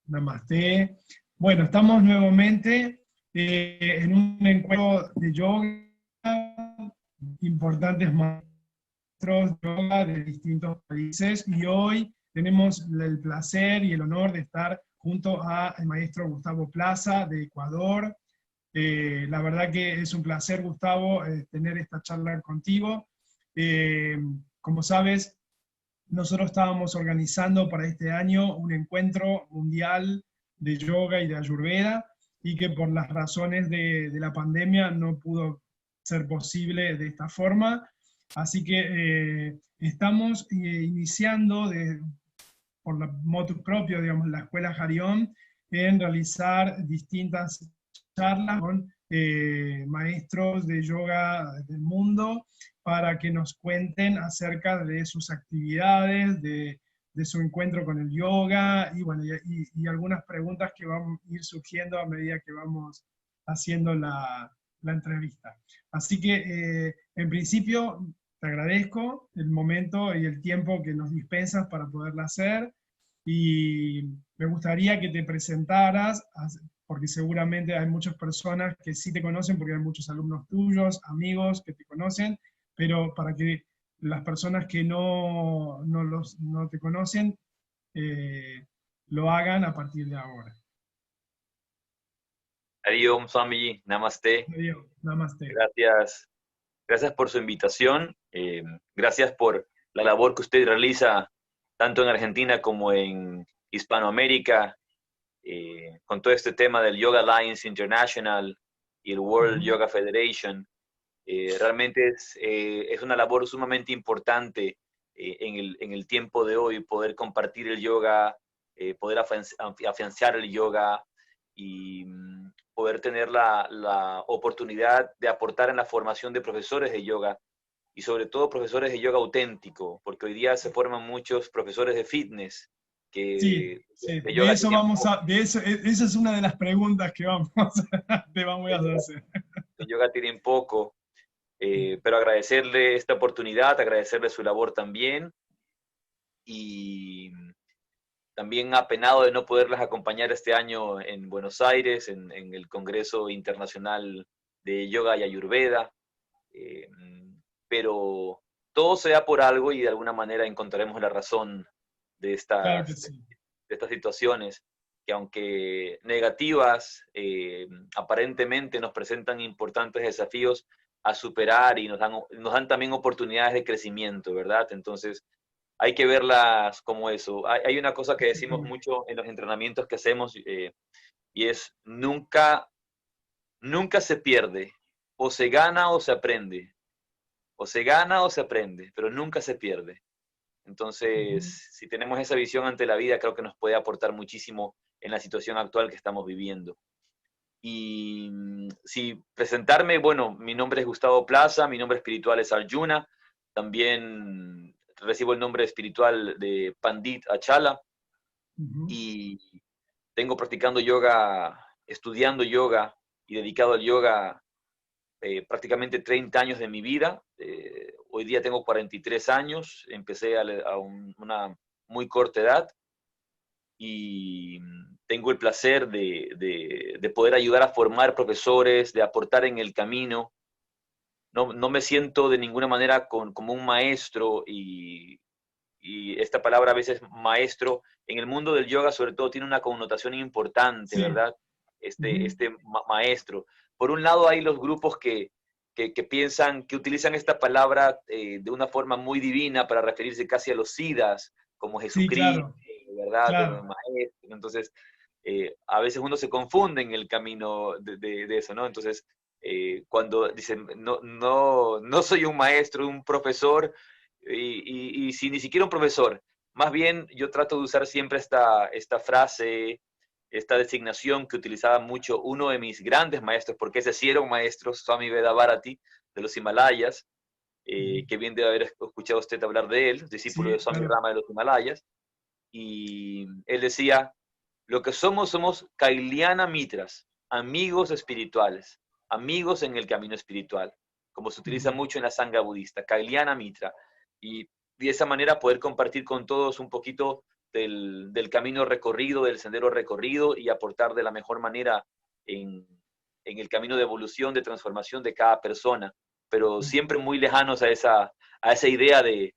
Namaste. Bueno, estamos nuevamente en un encuentro de yoga, importantes maestros de yoga de distintos países, y hoy tenemos el placer y el honor de estar junto al maestro Gustavo Plaza de Ecuador. La verdad que es un placer, Gustavo, tener esta charla contigo. Como sabes, nosotros estábamos organizando para este año un encuentro mundial de yoga y de ayurveda, y que por las razones de la pandemia no pudo ser posible de esta forma. Así que estamos iniciando por motus propio, digamos, la Escuela Harión, en realizar distintas charlas con maestros de yoga del mundo, para que nos cuenten acerca de sus actividades, de su encuentro con el yoga, y, bueno, y algunas preguntas que van a ir surgiendo a medida que vamos haciendo la entrevista. Así que, en principio, te agradezco el momento y el tiempo que nos dispensas para poderla hacer, y me gustaría que te presentaras, porque seguramente hay muchas personas que sí te conocen, porque hay muchos alumnos tuyos, amigos que te conocen, pero para que las personas que no te conocen lo hagan a partir de ahora. Hari Om Swamiji, Namaste. Namaste. Gracias por su invitación. Gracias por la labor que usted realiza tanto en Argentina como en Hispanoamérica, con todo este tema del Yoga Alliance International y el World Yoga Federation. Realmente es una labor sumamente importante en el tiempo de hoy, poder compartir el yoga, poder afianzar el yoga y poder tener la oportunidad de aportar en la formación de profesores de yoga, y sobre todo profesores de yoga auténtico, porque hoy día se forman muchos profesores de fitness Sí, que sí, de de yoga eso tienen vamos poco. a, esa es una de las preguntas que te vamos a hacer. De yoga tienen poco, pero agradecerle esta oportunidad, agradecerle su labor también, y también apenado de no poderlas acompañar este año en Buenos Aires, en el Congreso Internacional de Yoga y Ayurveda, eh, pero todo sea por algo, y de alguna manera encontraremos la razón de Claro que estas, de sí. estas situaciones, que aunque negativas, aparentemente nos presentan importantes desafíos a superar, y nos dan también oportunidades de crecimiento, ¿verdad? Entonces, hay que verlas como eso. Hay una cosa que decimos mucho en los entrenamientos que hacemos, y es nunca se pierde. O se gana o se aprende. O se gana o se aprende, pero nunca se pierde. Entonces, si tenemos esa visión ante la vida, creo que nos puede aportar muchísimo en la situación actual que estamos viviendo. Y si presentarme, bueno, mi nombre es Gustavo Plaza, mi nombre espiritual es Arjuna, también recibo el nombre espiritual de Pandit Achala, y tengo practicando yoga, estudiando yoga y dedicado al yoga prácticamente 30 años de mi vida. Hoy día tengo 43 años, empecé a una muy corta edad, y tengo el placer de poder ayudar a formar profesores, de aportar en el camino. No me siento de ninguna manera como un maestro, y esta palabra a veces maestro en el mundo del yoga sobre todo tiene una connotación importante, Sí. ¿verdad? Maestro. Por un lado hay los grupos que piensan, que utilizan esta palabra de una forma muy divina para referirse casi a los siddhas, como Sí, Jesucristo, claro, ¿verdad? claro. Maestro. Entonces, a veces uno se confunde en el camino de eso, ¿no? Entonces, cuando dicen, no soy un maestro, un profesor, y si ni siquiera un profesor, más bien yo trato de usar siempre esta frase, esta designación que utilizaba mucho uno de mis grandes maestros, porque ese sí era un maestro, Swami Vedabharati, de los Himalayas, que bien debe haber escuchado usted hablar de él, discípulo de Sí, Swami claro. Rama de los Himalayas, y él decía, lo que somos Kailiana Mitras, amigos espirituales, amigos en el camino espiritual, como se utiliza mucho en la sangha budista, Kailiana Mitra, y de esa manera poder compartir con todos un poquito del camino recorrido, del sendero recorrido y aportar de la mejor manera en el camino de evolución, de transformación de cada persona, pero siempre muy lejanos a esa idea de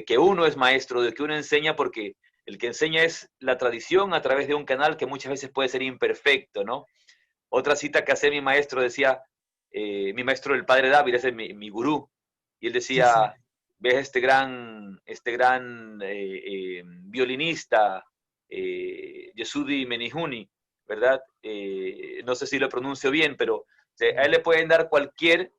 que uno es maestro, de que uno enseña, porque el que enseña es la tradición a través de un canal que muchas veces puede ser imperfecto, ¿no? Otra cita que hacía mi maestro decía, mi maestro, el padre David, ese es mi gurú, y él Sí, sí. decía, ves este gran violinista, Yesudi Menihuni, ¿verdad? No sé si lo pronuncio bien, pero o sea, a él le pueden dar cualquier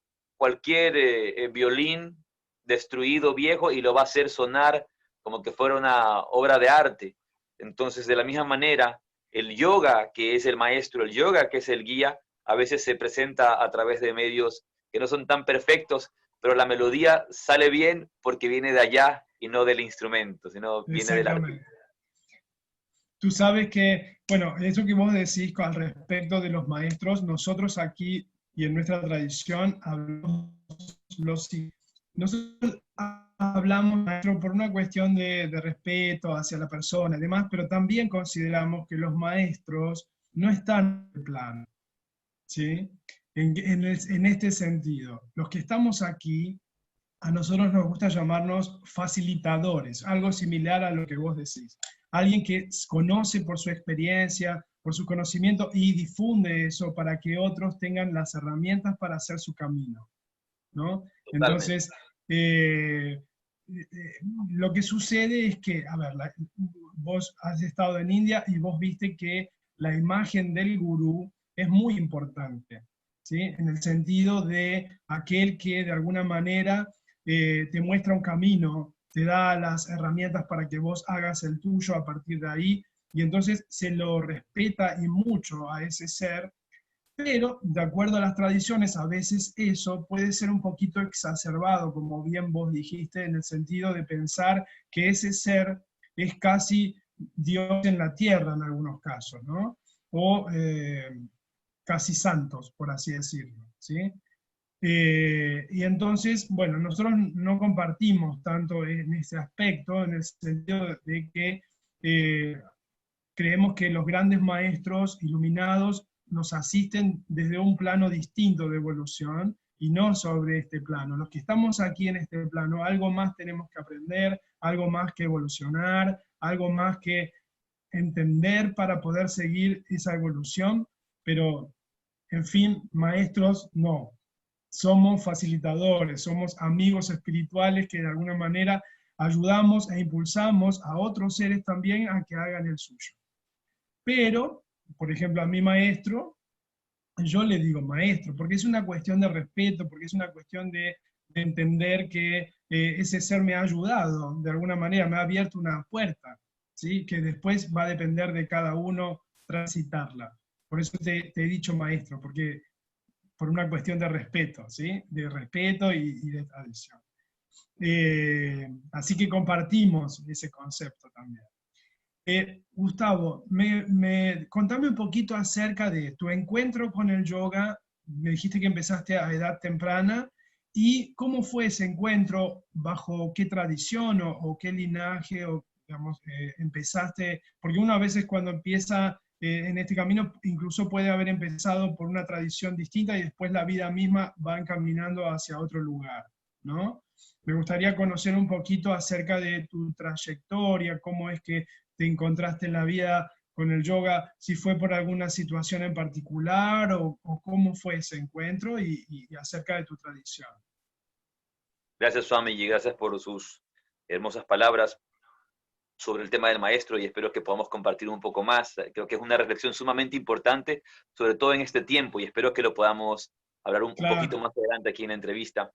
violín destruido, viejo, y lo va a hacer sonar como que fuera una obra de arte. Entonces, de la misma manera, el yoga, que es el maestro, el yoga, que es el guía, a veces se presenta a través de medios que no son tan perfectos, pero la melodía sale bien porque viene de allá y no del instrumento, sino viene del arte. Exactamente. Tú sabes que, bueno, eso que vos decís al respecto de los maestros, nosotros aquí y en nuestra tradición hablamos nosotros hablamos maestro por una cuestión de respeto hacia la persona y demás, pero también consideramos que los maestros no están en el plano, ¿sí? En este sentido, los que estamos aquí, a nosotros nos gusta llamarnos facilitadores, algo similar a lo que vos decís. Alguien que conoce por su experiencia, por su conocimiento y difunde eso para que otros tengan las herramientas para hacer su camino, ¿no? Totalmente. Entonces, eh, lo que sucede es que, a ver, vos has estado en India y vos viste que la imagen del gurú es muy importante, ¿sí? En el sentido de aquel que de alguna manera te muestra un camino, te da las herramientas para que vos hagas el tuyo a partir de ahí, y entonces se lo respeta y mucho a ese ser, pero de acuerdo a las tradiciones, a veces eso puede ser un poquito exacerbado, como bien vos dijiste, en el sentido de pensar que ese ser es casi Dios en la tierra en algunos casos, ¿no? O casi santos, por así decirlo, ¿sí? Y entonces, bueno, nosotros no compartimos tanto en ese aspecto, en el sentido de que eh, creemos que los grandes maestros iluminados nos asisten desde un plano distinto de evolución y no sobre este plano. Los que estamos aquí en este plano, algo más tenemos que aprender, algo más que evolucionar, algo más que entender para poder seguir esa evolución, pero en fin, maestros no. Somos facilitadores, somos amigos espirituales que de alguna manera ayudamos e impulsamos a otros seres también a que hagan el suyo. Pero, por ejemplo, a mi maestro, yo le digo maestro, porque es una cuestión de respeto, porque es una cuestión de entender que ese ser me ha ayudado, de alguna manera, me ha abierto una puerta, ¿sí? Que después va a depender de cada uno transitarla. Por eso te he dicho maestro, porque por una cuestión de respeto, ¿sí? De respeto y de tradición. Así que compartimos ese concepto también. Gustavo, contame un poquito acerca de tu encuentro con el yoga. Me dijiste que empezaste a edad temprana. ¿Y cómo fue ese encuentro? ¿Bajo qué tradición o qué linaje o, digamos, empezaste? Porque uno a veces cuando empieza en este camino incluso puede haber empezado por una tradición distinta y después la vida misma va encaminando hacia otro lugar, ¿no? Me gustaría conocer un poquito acerca de tu trayectoria, cómo es que te encontraste en la vida con el yoga, si fue por alguna situación en particular o cómo fue ese encuentro y acerca de tu tradición. Gracias, Swami, gracias por sus hermosas palabras sobre el tema del maestro y espero que podamos compartir un poco más. Creo que es una reflexión sumamente importante, sobre todo en este tiempo, y espero que lo podamos hablar un poquito Claro. más adelante aquí en la entrevista.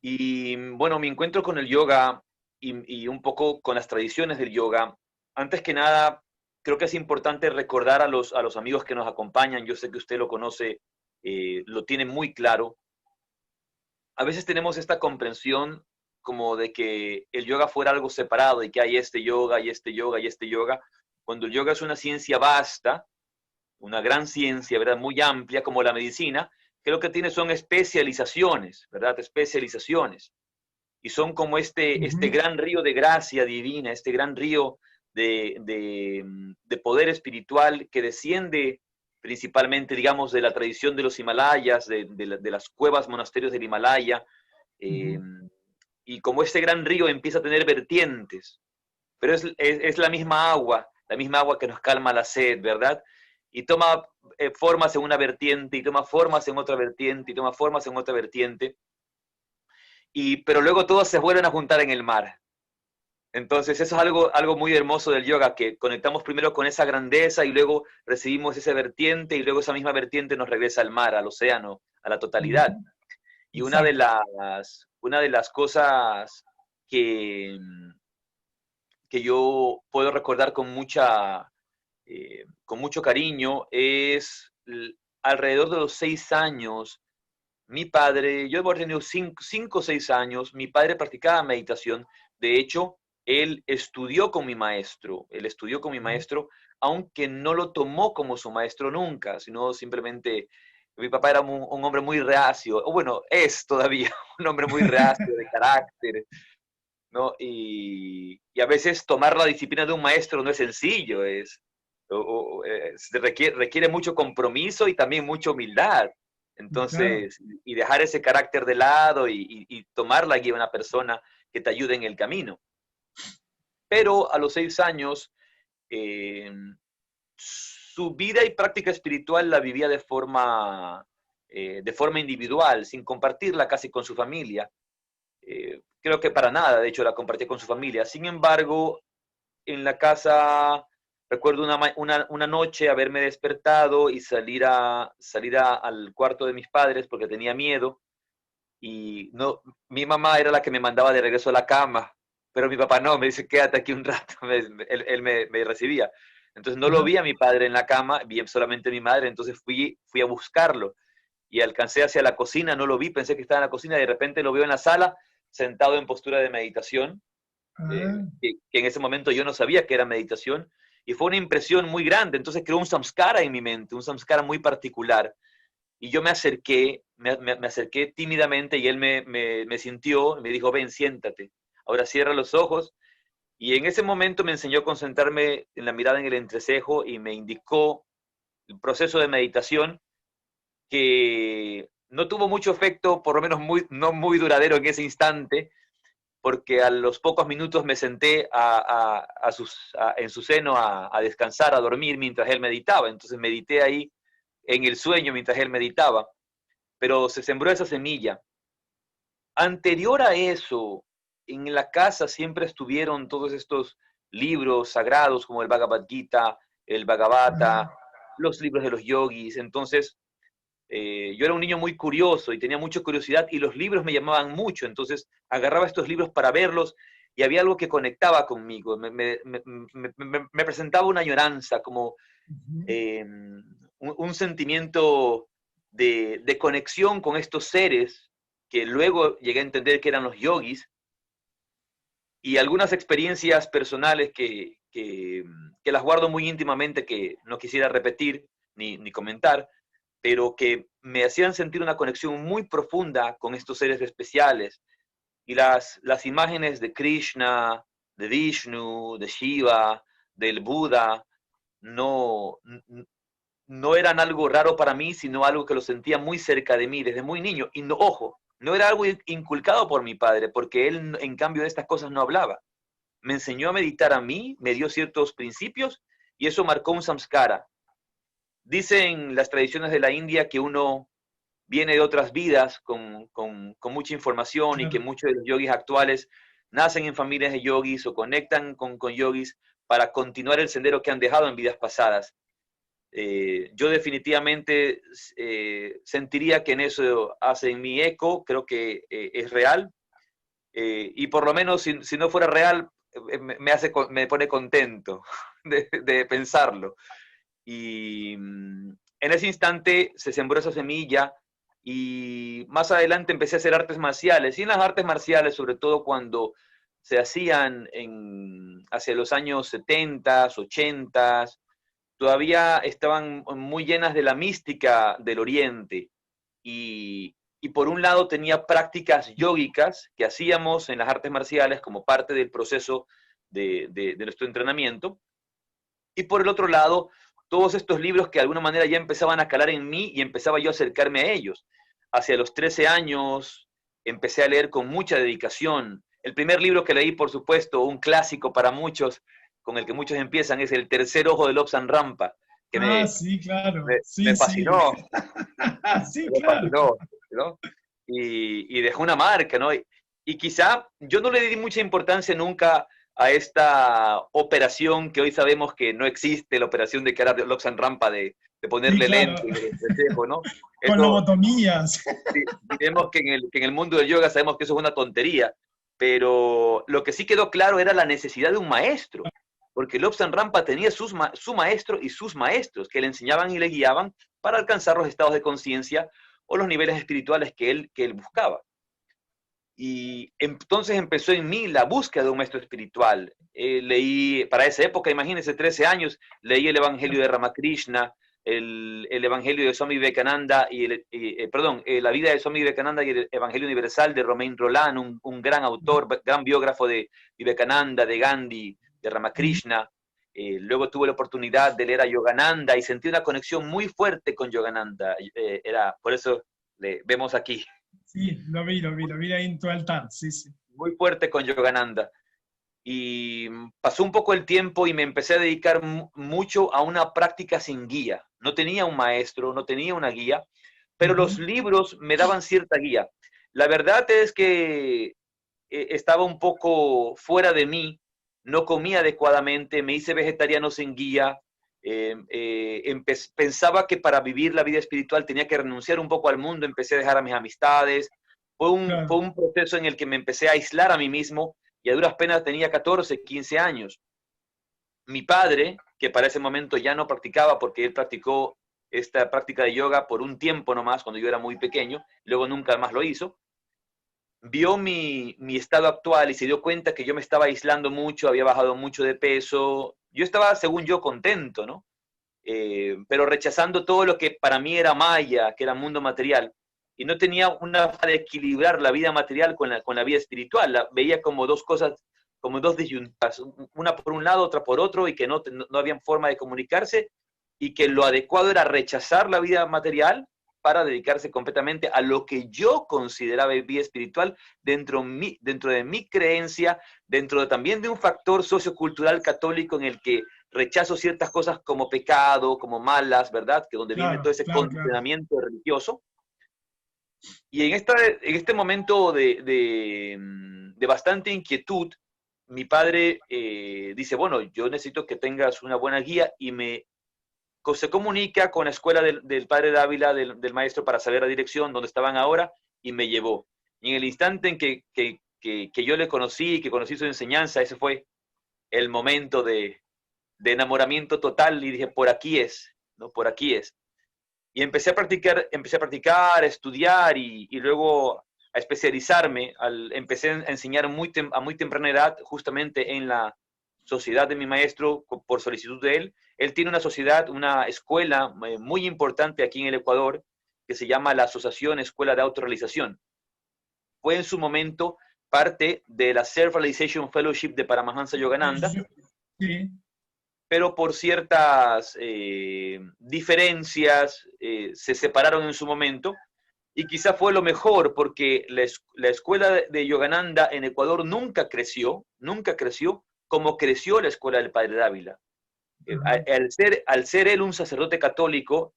Y bueno, mi encuentro con el yoga y un poco con las tradiciones del yoga, antes que nada, creo que es importante recordar a los amigos que nos acompañan, yo sé que usted lo conoce, lo tiene muy claro. A veces tenemos esta comprensión como de que el yoga fuera algo separado y que hay este yoga y este yoga y este yoga, cuando el yoga es una ciencia vasta, una gran ciencia, ¿verdad? Muy amplia como la medicina, que lo que tiene son especializaciones, ¿verdad? Especializaciones. y son como este gran río de gracia divina, este gran río de poder espiritual que desciende principalmente, digamos, de la tradición de los Himalayas, de las cuevas, monasterios del Himalaya, y como este gran río empieza a tener vertientes, pero es la misma agua que nos calma la sed, ¿verdad? Y toma formas en una vertiente, y toma formas en otra vertiente, y toma formas en otra vertiente, pero luego todos se vuelven a juntar en el mar. Entonces eso es algo muy hermoso del yoga, que conectamos primero con esa grandeza y luego recibimos esa vertiente y luego esa misma vertiente nos regresa al mar, al océano, a la totalidad. Y una de las cosas que, que yo puedo recordar con mucho cariño es alrededor de los 6 años, mi padre, yo hemos tenido 5 o 6 años, mi padre practicaba meditación. De hecho, él estudió con mi maestro, aunque no lo tomó como su maestro nunca, sino simplemente, mi papá era un hombre muy reacio, o bueno, es todavía un hombre muy reacio de carácter, ¿no? Y a veces tomar la disciplina de un maestro no es sencillo, requiere mucho compromiso y también mucha humildad. Entonces, claro, y dejar ese carácter de lado y tomar la guía de una persona que te ayude en el camino. Pero a los 6 años, su vida y práctica espiritual la vivía de forma individual, sin compartirla casi con su familia. Creo que para nada, de hecho, la compartía con su familia. Sin embargo, en la casa, recuerdo una noche haberme despertado y salir al cuarto de mis padres porque tenía miedo. Y no, mi mamá era la que me mandaba de regreso a la cama, pero mi papá no, me dice, quédate aquí un rato, él me recibía. Entonces no lo vi a mi padre en la cama, vi solamente a mi madre, entonces fui a buscarlo y alcancé hacia la cocina, no lo vi, pensé que estaba en la cocina, y de repente lo veo en la sala, sentado en postura de meditación, que en ese momento yo no sabía que era meditación, y fue una impresión muy grande. Entonces creó un samskara en mi mente, un samskara muy particular, y yo me acerqué tímidamente, y él me sintió, me dijo, ven, siéntate, ahora cierra los ojos, y en ese momento me enseñó a concentrarme en la mirada en el entrecejo, y me indicó el proceso de meditación, que no tuvo mucho efecto, por lo menos no muy duradero en ese instante, porque a los pocos minutos me senté en su seno a descansar, a dormir mientras él meditaba. Entonces medité ahí en el sueño mientras él meditaba, pero se sembró esa semilla. Anterior a eso, en la casa siempre estuvieron todos estos libros sagrados como el Bhagavad Gita, el Bhagavata, los libros de los yogis. Entonces, yo era un niño muy curioso y tenía mucha curiosidad, y los libros me llamaban mucho. Entonces agarraba estos libros para verlos, y había algo que conectaba conmigo, me presentaba una añoranza, como un sentimiento de conexión con estos seres que luego llegué a entender que eran los yogis, y algunas experiencias personales que las guardo muy íntimamente, que no quisiera repetir ni comentar, pero que me hacían sentir una conexión muy profunda con estos seres especiales. Y las imágenes de Krishna, de Vishnu, de Shiva, del Buda, no eran algo raro para mí, sino algo que lo sentía muy cerca de mí desde muy niño. Y no, ojo, no era algo inculcado por mi padre, porque él en cambio de estas cosas no hablaba. Me enseñó a meditar a mí, me dio ciertos principios, y eso marcó un samskara. Dicen las tradiciones de la India que uno viene de otras vidas con mucha información, y que muchos de los yogis actuales nacen en familias de yogis o conectan con yogis para continuar el sendero que han dejado en vidas pasadas. Yo definitivamente sentiría que en eso hace en mi eco, creo que es real, y por lo menos si no fuera real, me pone contento de pensarlo. Y en ese instante se sembró esa semilla, y más adelante empecé a hacer artes marciales. Y en las artes marciales, sobre todo cuando se hacían hacia los años 70, 80, todavía estaban muy llenas de la mística del Oriente. Y y por un lado tenía prácticas yógicas que hacíamos en las artes marciales como parte del proceso de nuestro entrenamiento, y por el otro lado, todos estos libros que de alguna manera ya empezaban a calar en mí y empezaba yo a acercarme a ellos. Hacia los 13 años empecé a leer con mucha dedicación. El primer libro que leí, por supuesto, un clásico para muchos, con el que muchos empiezan, es El tercer ojo de Lobsang Rampa, que Ah, sí, claro. me Sí, sí. fascinó, Sí, me claro. fascinó, ¿no? Y dejó una marca, ¿no? Y quizá yo no le di mucha importancia nunca a esta operación que hoy sabemos que no existe, la operación de que era Lobsang Rampa, de Sí, ponerle claro. lente y de reflejo, ¿no? Con Eso, lobotomías. diremos que en el mundo del yoga sabemos que eso es una tontería, pero lo que sí quedó claro era la necesidad de un maestro, porque Lobsang Rampa tenía su maestro y sus maestros que le enseñaban y le guiaban para alcanzar los estados de conciencia o los niveles espirituales que él buscaba. Y entonces empezó en mí la búsqueda de un maestro espiritual. Leí, para esa época, imagínense, 13 años, leí el Evangelio de Ramakrishna, el Evangelio de Swami Vivekananda, la vida de Swami Vivekananda y el Evangelio Universal de Romain Rolland, un gran autor, gran biógrafo de Vivekananda, de Gandhi, de Ramakrishna. Luego tuve la oportunidad de leer a Yogananda y sentí una conexión muy fuerte con Yogananda. Por eso le vemos aquí. Sí, lo vi ahí en tu altar. Sí, sí. Muy fuerte con Yogananda. Y pasó un poco el tiempo y me empecé a dedicar mucho a una práctica sin guía. No tenía un maestro, no tenía una guía, pero los libros me daban cierta guía. La verdad es que estaba un poco fuera de mí, no comía adecuadamente, me hice vegetariano sin guía, pensaba que para vivir la vida espiritual tenía que renunciar un poco al mundo, empecé a dejar a mis amistades. Fue Claro. un proceso en el que me empecé a aislar a mí mismo y a duras penas tenía 14, 15 años. Mi padre, que para ese momento ya no practicaba porque él practicó esta práctica de yoga por un tiempo nomás, cuando yo era muy pequeño, luego nunca más lo hizo, vio mi estado actual y se dio cuenta que yo me estaba aislando mucho, había bajado mucho de peso. Yo estaba, según yo, contento, ¿no? Pero rechazando todo lo que para mí era maya, que era mundo material, y no tenía una forma de equilibrar la vida material con la vida espiritual. La veía como dos cosas, como dos disyuntas, una por un lado, otra por otro, y que no había forma de comunicarse, y que lo adecuado era rechazar la vida material para dedicarse completamente a lo que yo consideraba vida espiritual dentro de mi creencia, también de un factor sociocultural católico en el que rechazo ciertas cosas como pecado, como malas, ¿verdad? Que donde viene todo Claro, ese claro, claro. condicionamiento religioso. Y en este momento de bastante inquietud, mi padre dice, bueno, yo necesito que tengas una buena guía y se comunica con la escuela del padre Dávila, del maestro, para saber la dirección donde estaban ahora, y me llevó. Y en el instante en que yo le conocí, que conocí su enseñanza, ese fue el momento de enamoramiento total, y dije, por aquí es, ¿no? Por aquí es. Y empecé a practicar, a estudiar y luego a especializarme. Empecé a enseñar a muy temprana edad, justamente en la sociedad de mi maestro, por solicitud de él. Él tiene una sociedad, una escuela muy importante aquí en el Ecuador, que se llama la Asociación Escuela de Autorrealización. Fue en su momento parte de la Self-Realization Fellowship de Paramahansa Yogananda, Sí, pero por ciertas diferencias se separaron en su momento, y quizá fue lo mejor porque la escuela de Yogananda en Ecuador nunca creció como creció la escuela del Padre Dávila. Al ser él un sacerdote católico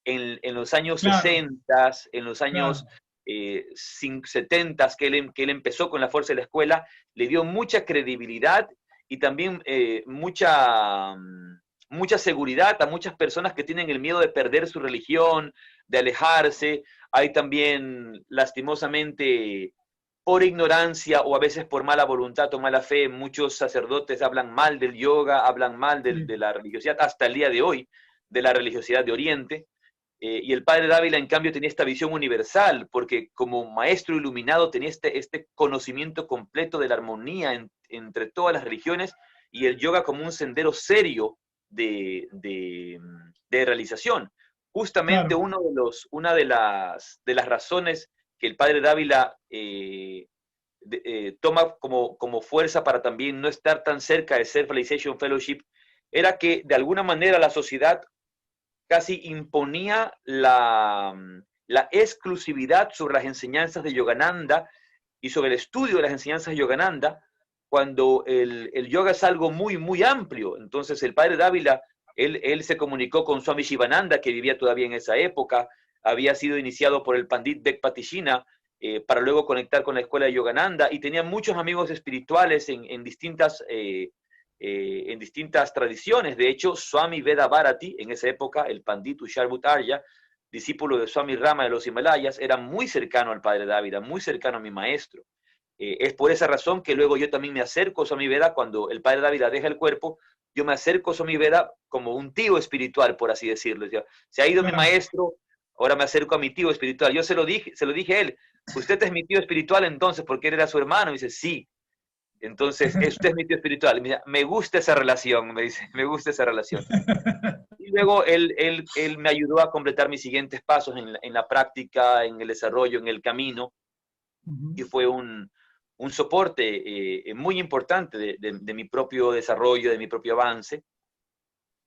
en los años claro, 60, en los años claro. 70, que él empezó con la fuerza de la escuela, le dio mucha credibilidad y también mucha seguridad a muchas personas que tienen el miedo de perder su religión, de alejarse. Hay también, lastimosamente, por ignorancia o a veces por mala voluntad o mala fe, muchos sacerdotes hablan mal del yoga, hablan mal Sí, de la religiosidad, hasta el día de hoy, de la religiosidad de Oriente. Y el padre Dávila, en cambio, tenía esta visión universal, porque como maestro iluminado tenía este conocimiento completo de la armonía entre todas las religiones, y el yoga como un sendero serio de realización. Justamente claro. una de las razones que el padre Dávila toma como fuerza para también no estar tan cerca de Self-Realization Fellowship, era que de alguna manera la sociedad casi imponía la exclusividad sobre las enseñanzas de Yogananda y sobre el estudio de las enseñanzas de Yogananda, cuando el yoga es algo muy, muy amplio. Entonces el padre Dávila, él se comunicó con Swami Shivananda, que vivía todavía en esa época, había sido iniciado por el Pandit Bekpatishina, para luego conectar con la escuela de Yogananda, y tenía muchos amigos espirituales en distintas tradiciones. De hecho, Swami Veda Bharati, en esa época, el Pandit Tushar Bhuttarya, discípulo de Swami Rama de los Himalayas, era muy cercano al padre Dávila, muy cercano a mi maestro. Es por esa razón que luego yo también me acerco a Swami Veda. Cuando el padre Dávila deja el cuerpo, yo me acerco a Swami Veda como un tío espiritual, por así decirlo. Se ha ido mi maestro, ahora me acerco a mi tío espiritual. Yo se lo dije a él: usted es mi tío espiritual entonces, porque él era su hermano. Y dice, sí. Entonces, usted es mi tío espiritual. Y me dice, me gusta esa relación, me dice, me gusta esa relación. Y luego él me ayudó a completar mis siguientes pasos en la práctica, en el desarrollo, en el camino, y fue un soporte muy importante de mi propio desarrollo, de mi propio avance.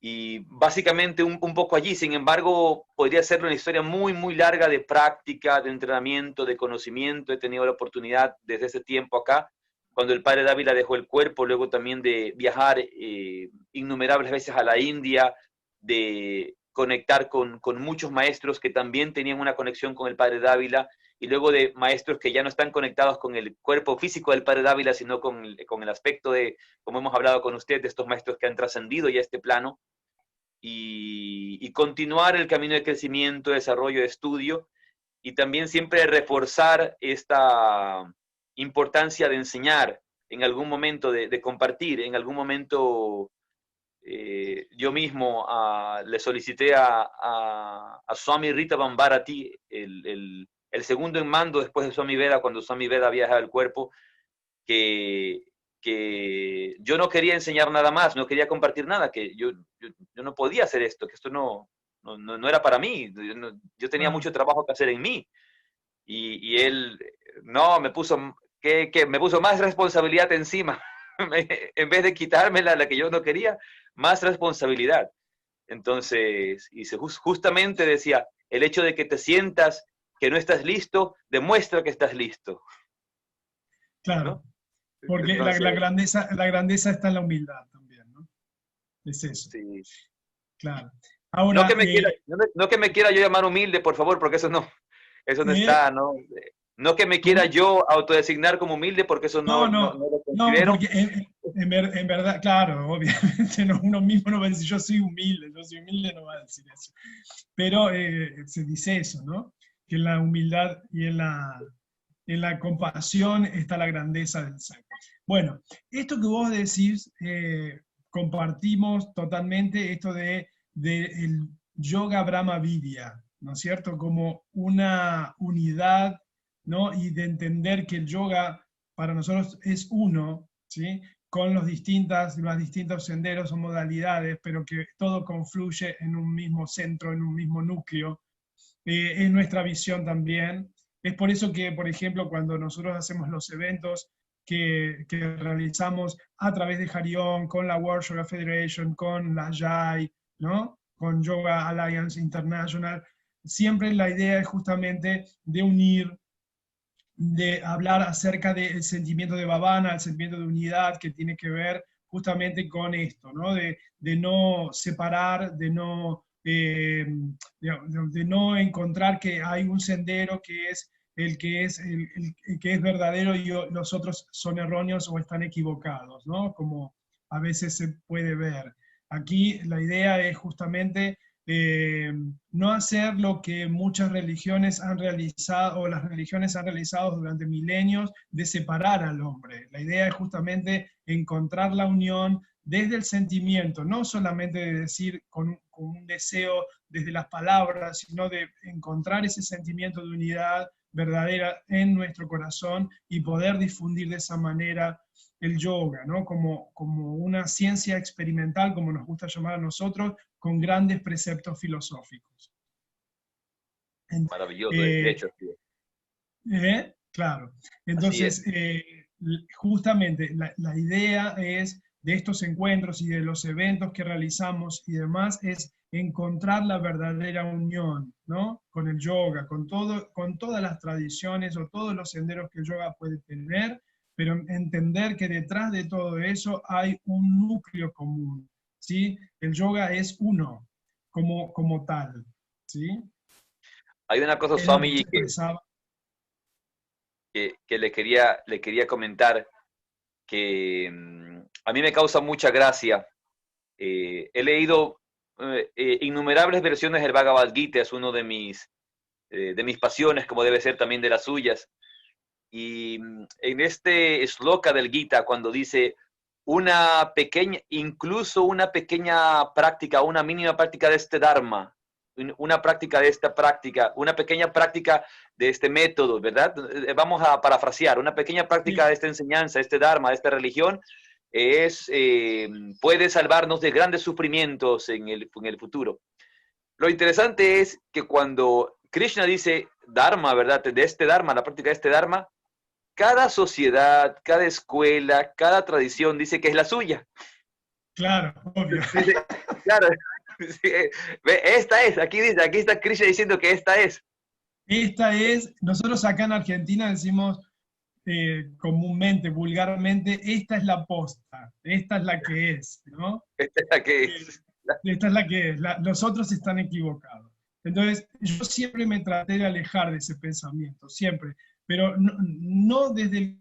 Y básicamente un poco allí. Sin embargo, podría ser una historia muy, muy larga de práctica, de entrenamiento, de conocimiento. He tenido la oportunidad desde ese tiempo acá, cuando el padre Dávila dejó el cuerpo, luego también de viajar innumerables veces a la India, de conectar con muchos maestros que también tenían una conexión con el padre Dávila, y luego de maestros que ya no están conectados con el cuerpo físico del padre Dávila, sino con el aspecto de, como hemos hablado con usted, de estos maestros que han trascendido ya este plano, y continuar el camino de crecimiento, desarrollo, de estudio, y también siempre reforzar esta importancia de enseñar, en algún momento de compartir. En algún momento yo mismo le solicité a Swami Ritavan Bharati, el segundo en mando después de Swami Veda, cuando Swami Veda viajaba el cuerpo, que yo no quería enseñar nada más, no quería compartir nada, que yo no podía hacer esto, que esto no era para mí. Yo tenía mucho trabajo que hacer en mí. Y él, no, me puso más responsabilidad encima. En vez de quitarme la que yo no quería, más responsabilidad. Entonces, y justamente decía, el hecho de que te sientas que no estás listo, demuestra que estás listo. Claro, ¿no? Porque entonces, la grandeza está en la humildad también, ¿no? Es eso. Sí. Claro. Ahora, no que me quiera yo llamar humilde, por favor, porque eso no está, ¿no? No que me quiera yo autodesignar como humilde, porque eso no lo considero. No, porque en verdad, claro, obviamente uno mismo no va a decir yo soy humilde, no va a decir eso. Pero se dice eso, ¿no? Que en la humildad y en la compasión está la grandeza del ser. Bueno, esto que vos decís, compartimos totalmente esto de el yoga Brahma Vidya, ¿no es cierto? Como una unidad, ¿no? Y de entender que el yoga para nosotros es uno, ¿sí? Con los distintos senderos o modalidades, pero que todo confluye en un mismo centro, en un mismo núcleo. Es nuestra visión también. Es por eso que, por ejemplo, cuando nosotros hacemos los eventos que realizamos a través de Harion, con la World Yoga Federation, con la JAI, ¿no? Con Yoga Alliance International, siempre la idea es justamente de unir, de hablar acerca del sentimiento de Bhavana, el sentimiento de unidad que tiene que ver justamente con esto, ¿no? De no separar, de no encontrar que hay un sendero que es el que es verdadero y los otros son erróneos o están equivocados, ¿no? Como a veces se puede ver. Aquí la idea es justamente no hacer lo que muchas religiones han realizado, o las religiones han realizado durante milenios, de separar al hombre. La idea es justamente encontrar la unión desde el sentimiento, no solamente de decir con un deseo desde las palabras, sino de encontrar ese sentimiento de unidad verdadera en nuestro corazón y poder difundir de esa manera el yoga, ¿no? Como una ciencia experimental, como nos gusta llamar a nosotros, con grandes preceptos filosóficos. Maravilloso, de hecho. Claro. Así es. Entonces, justamente la idea es de estos encuentros y de los eventos que realizamos y demás es encontrar la verdadera unión, ¿no? Con el yoga, con todo, con todas las tradiciones o todos los senderos que el yoga puede tener, pero entender que detrás de todo eso hay un núcleo común, ¿sí? El yoga es uno como tal, ¿sí? Hay una cosa, Es lo que se Swami, expresaba. que le quería comentar, que a mí me causa mucha gracia. He leído innumerables versiones del Bhagavad Gita, es uno de mis pasiones, como debe ser también de las suyas. Y en este shloka del Gita, cuando dice una pequeña, incluso una pequeña práctica, una mínima práctica de este Dharma, una práctica de esta práctica, una pequeña práctica de este método, ¿verdad? Vamos a parafrasear, una pequeña práctica Sí, de esta enseñanza, este Dharma, de esta religión, es, puede salvarnos de grandes sufrimientos en el futuro. Lo interesante es que cuando Krishna dice Dharma, ¿verdad? De este Dharma, la práctica de este Dharma, cada sociedad, cada escuela, cada tradición dice que es la suya. claro, obvio. Dice, claro, esta es, aquí dice, aquí está Krishna diciendo que esta es. Esta es, nosotros acá en Argentina decimos comúnmente, vulgarmente, esta es la posta, esta es la que es, ¿no? Esta es la que Eh, es. esta es la que es, los otros están equivocados. Entonces, yo siempre me traté de alejar de ese pensamiento, siempre, pero no desde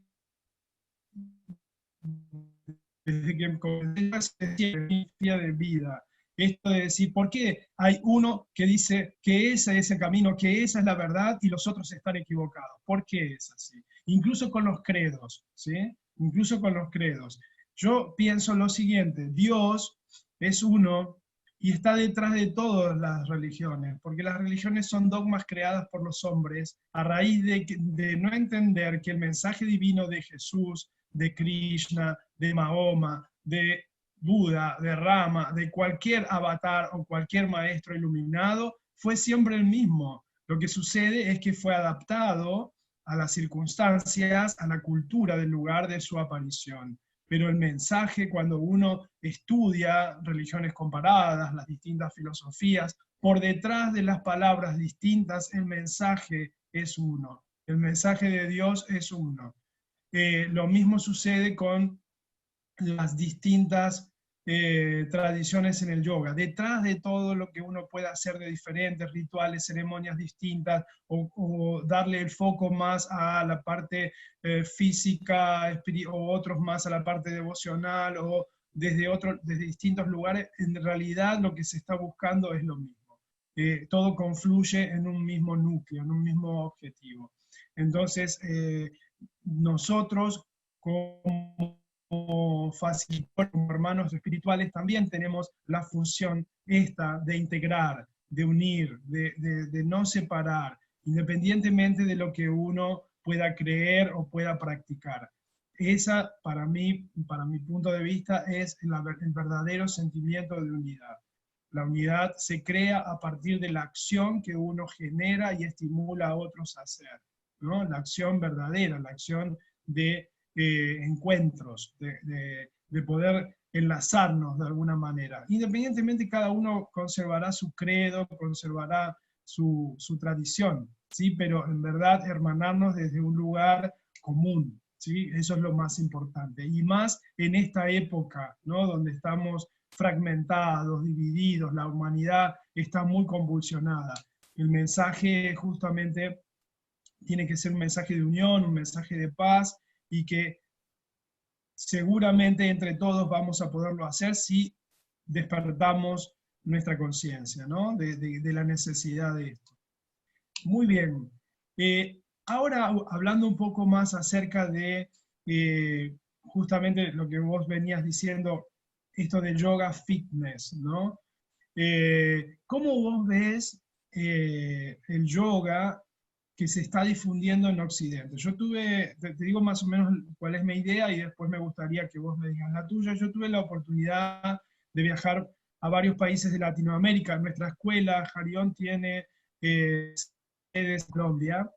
desde que comencé mi filosofía de vida. Esto de decir, ¿por qué hay uno que dice que ese es el camino, que esa es la verdad y los otros están equivocados? ¿Por qué es así? Incluso con los credos, ¿sí? Incluso con los credos. Yo pienso lo siguiente, Dios es uno y está detrás de todas las religiones, porque las religiones son dogmas creadas por los hombres a raíz de no entender que el mensaje divino de Jesús, de Krishna, de Mahoma, de Buda, de Rama, de cualquier avatar o cualquier maestro iluminado, fue siempre el mismo. Lo que sucede es que fue adaptado a las circunstancias, a la cultura del lugar de su aparición. Pero el mensaje, cuando uno estudia religiones comparadas, las distintas filosofías, por detrás de las palabras distintas, el mensaje es uno. El mensaje de Dios es uno. Lo mismo sucede con las distintas tradiciones en el yoga. Detrás de todo lo que uno pueda hacer de diferentes rituales, ceremonias distintas, o darle el foco más a la parte física, o otros más a la parte devocional, o desde distintos lugares, en realidad lo que se está buscando es lo mismo. Todo confluye en un mismo núcleo, en un mismo objetivo. Entonces, nosotros como facilitadores, como hermanos espirituales, también tenemos la función esta de integrar, de unir, de no separar, independientemente de lo que uno pueda creer o pueda practicar. Esa, para mi punto de vista, es el verdadero sentimiento de unidad. La unidad se crea a partir de la acción que uno genera y estimula a otros a hacer, ¿no? La acción verdadera, la acción de encuentros, de poder enlazarnos de alguna manera. Independientemente, cada uno conservará su credo, conservará su tradición, ¿sí? Pero en verdad hermanarnos desde un lugar común, ¿sí? Eso es lo más importante. Y más en esta época, ¿no? Donde estamos fragmentados, divididos, la humanidad está muy convulsionada. El mensaje justamente tiene que ser un mensaje de unión, un mensaje de paz, y que seguramente entre todos vamos a poderlo hacer si despertamos nuestra conciencia, ¿no? De la necesidad de esto. Muy bien. Ahora, hablando un poco más acerca de justamente lo que vos venías diciendo, esto de yoga fitness, ¿no? ¿Cómo vos ves el yoga que se está difundiendo en Occidente? Yo te digo más o menos cuál es mi idea y después me gustaría que vos me digas la tuya. Yo tuve la oportunidad de viajar a varios países de Latinoamérica. Nuestra escuela, Jarión, tiene sedes en Colombia,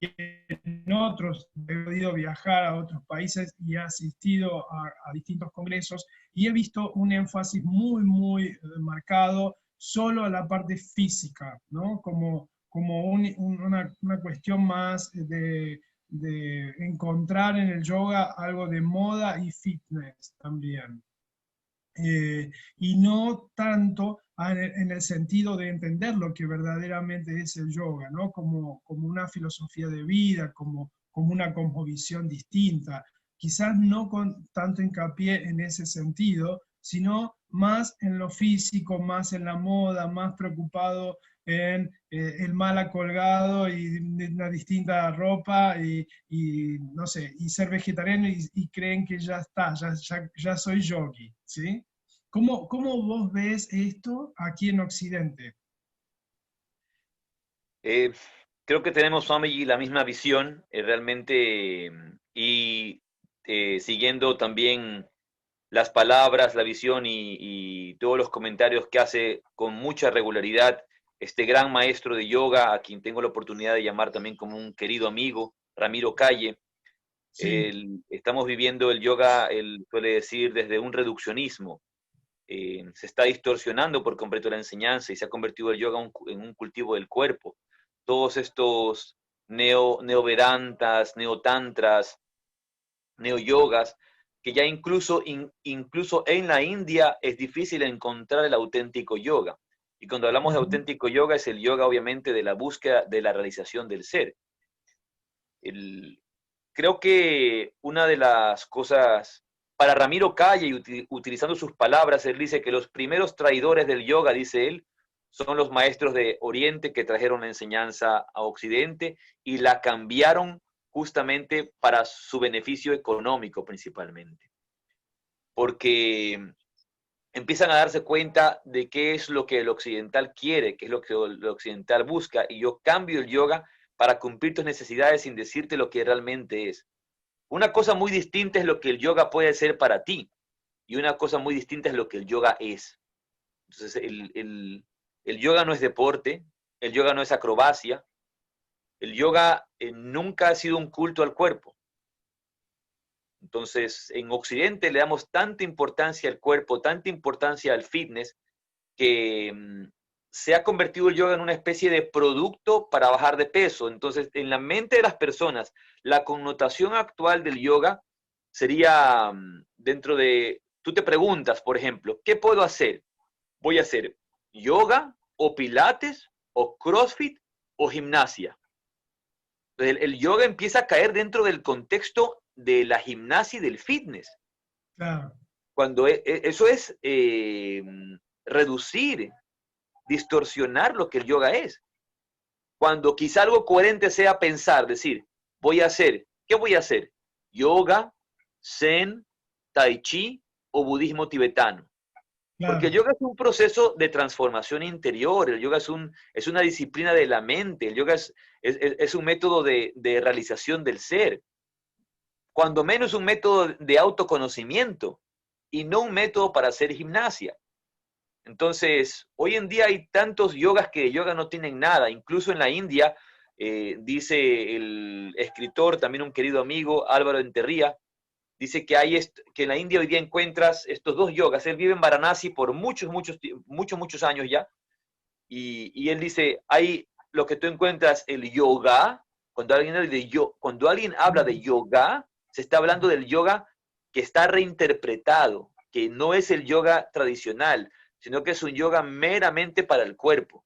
en otros, he podido viajar a otros países y he asistido a distintos congresos y he visto un énfasis muy, muy marcado solo a la parte física, ¿no? Como una cuestión más de encontrar en el yoga algo de moda y fitness también. Y no tanto en el sentido de entender lo que verdaderamente es el yoga, ¿no? Como una filosofía de vida, como una cosmovisión distinta. Quizás no con tanto hincapié en ese sentido, sino más en lo físico, más en la moda, más preocupado en el mala colgado y una distinta ropa y no sé, y ser vegetariano y creen que ya está, ya soy yogi, ¿sí? ¿Cómo vos ves esto aquí en Occidente? Eh, Creo que tenemos, Swamiji, la misma visión, realmente, y siguiendo también las palabras, la visión y todos los comentarios que hace con mucha regularidad este gran maestro de yoga, a quien tengo la oportunidad de llamar también como un querido amigo, Ramiro Calle. Sí, Estamos viviendo el yoga, él suele decir, desde un reduccionismo. Se está distorsionando por completo la enseñanza y se ha convertido el yoga en un cultivo del cuerpo. Todos estos neovedantas, neotantras, neoyogas, que ya incluso en la India es difícil encontrar el auténtico yoga. Y cuando hablamos de ujú, auténtico yoga, es el yoga obviamente de la búsqueda de la realización del ser. El, Creo que una de las cosas, para Ramiro Calle, y utilizando sus palabras, él dice que los primeros traidores del yoga, dice él, son los maestros de Oriente que trajeron la enseñanza a Occidente y la cambiaron justamente para su beneficio económico principalmente. Porque empiezan a darse cuenta de qué es lo que el occidental quiere, qué es lo que el occidental busca, y yo cambio el yoga para cumplir tus necesidades sin decirte lo que realmente es. Una cosa muy distinta es lo que el yoga puede ser para ti, y una cosa muy distinta es lo que el yoga es. Entonces, el yoga no es deporte, el yoga no es acrobacia, el yoga nunca ha sido un culto al cuerpo. Entonces, en Occidente le damos tanta importancia al cuerpo, tanta importancia al fitness, que se ha convertido el yoga en una especie de producto para bajar de peso. Entonces, en la mente de las personas, la connotación actual del yoga sería dentro de, tú te preguntas, por ejemplo, ¿qué puedo hacer? ¿Voy a hacer yoga o pilates o crossfit o gimnasia? Entonces, el yoga empieza a caer dentro del contexto de la gimnasia y del fitness. claro, Cuando eso es reducir, distorsionar lo que el yoga es. Cuando quizá algo coherente sea pensar, decir, voy a hacer, ¿qué voy a hacer? Yoga, zen, tai chi o budismo tibetano. Porque el claro. yoga es un proceso de transformación interior, el yoga es una disciplina de la mente, el yoga es un método de realización del ser, cuando menos un método de autoconocimiento y no un método para hacer gimnasia. Entonces, hoy en día hay tantos yogas que de yoga no tienen nada. Incluso en la India, dice el escritor, también un querido amigo, Álvaro Enterría, dice que en la India hoy día encuentras estos dos yogas. Él vive en Varanasi por muchos años ya. Y él dice, hay lo que tú encuentras, el yoga. Cuando alguien habla de yoga, se está hablando del yoga que está reinterpretado, que no es el yoga tradicional, sino que es un yoga meramente para el cuerpo.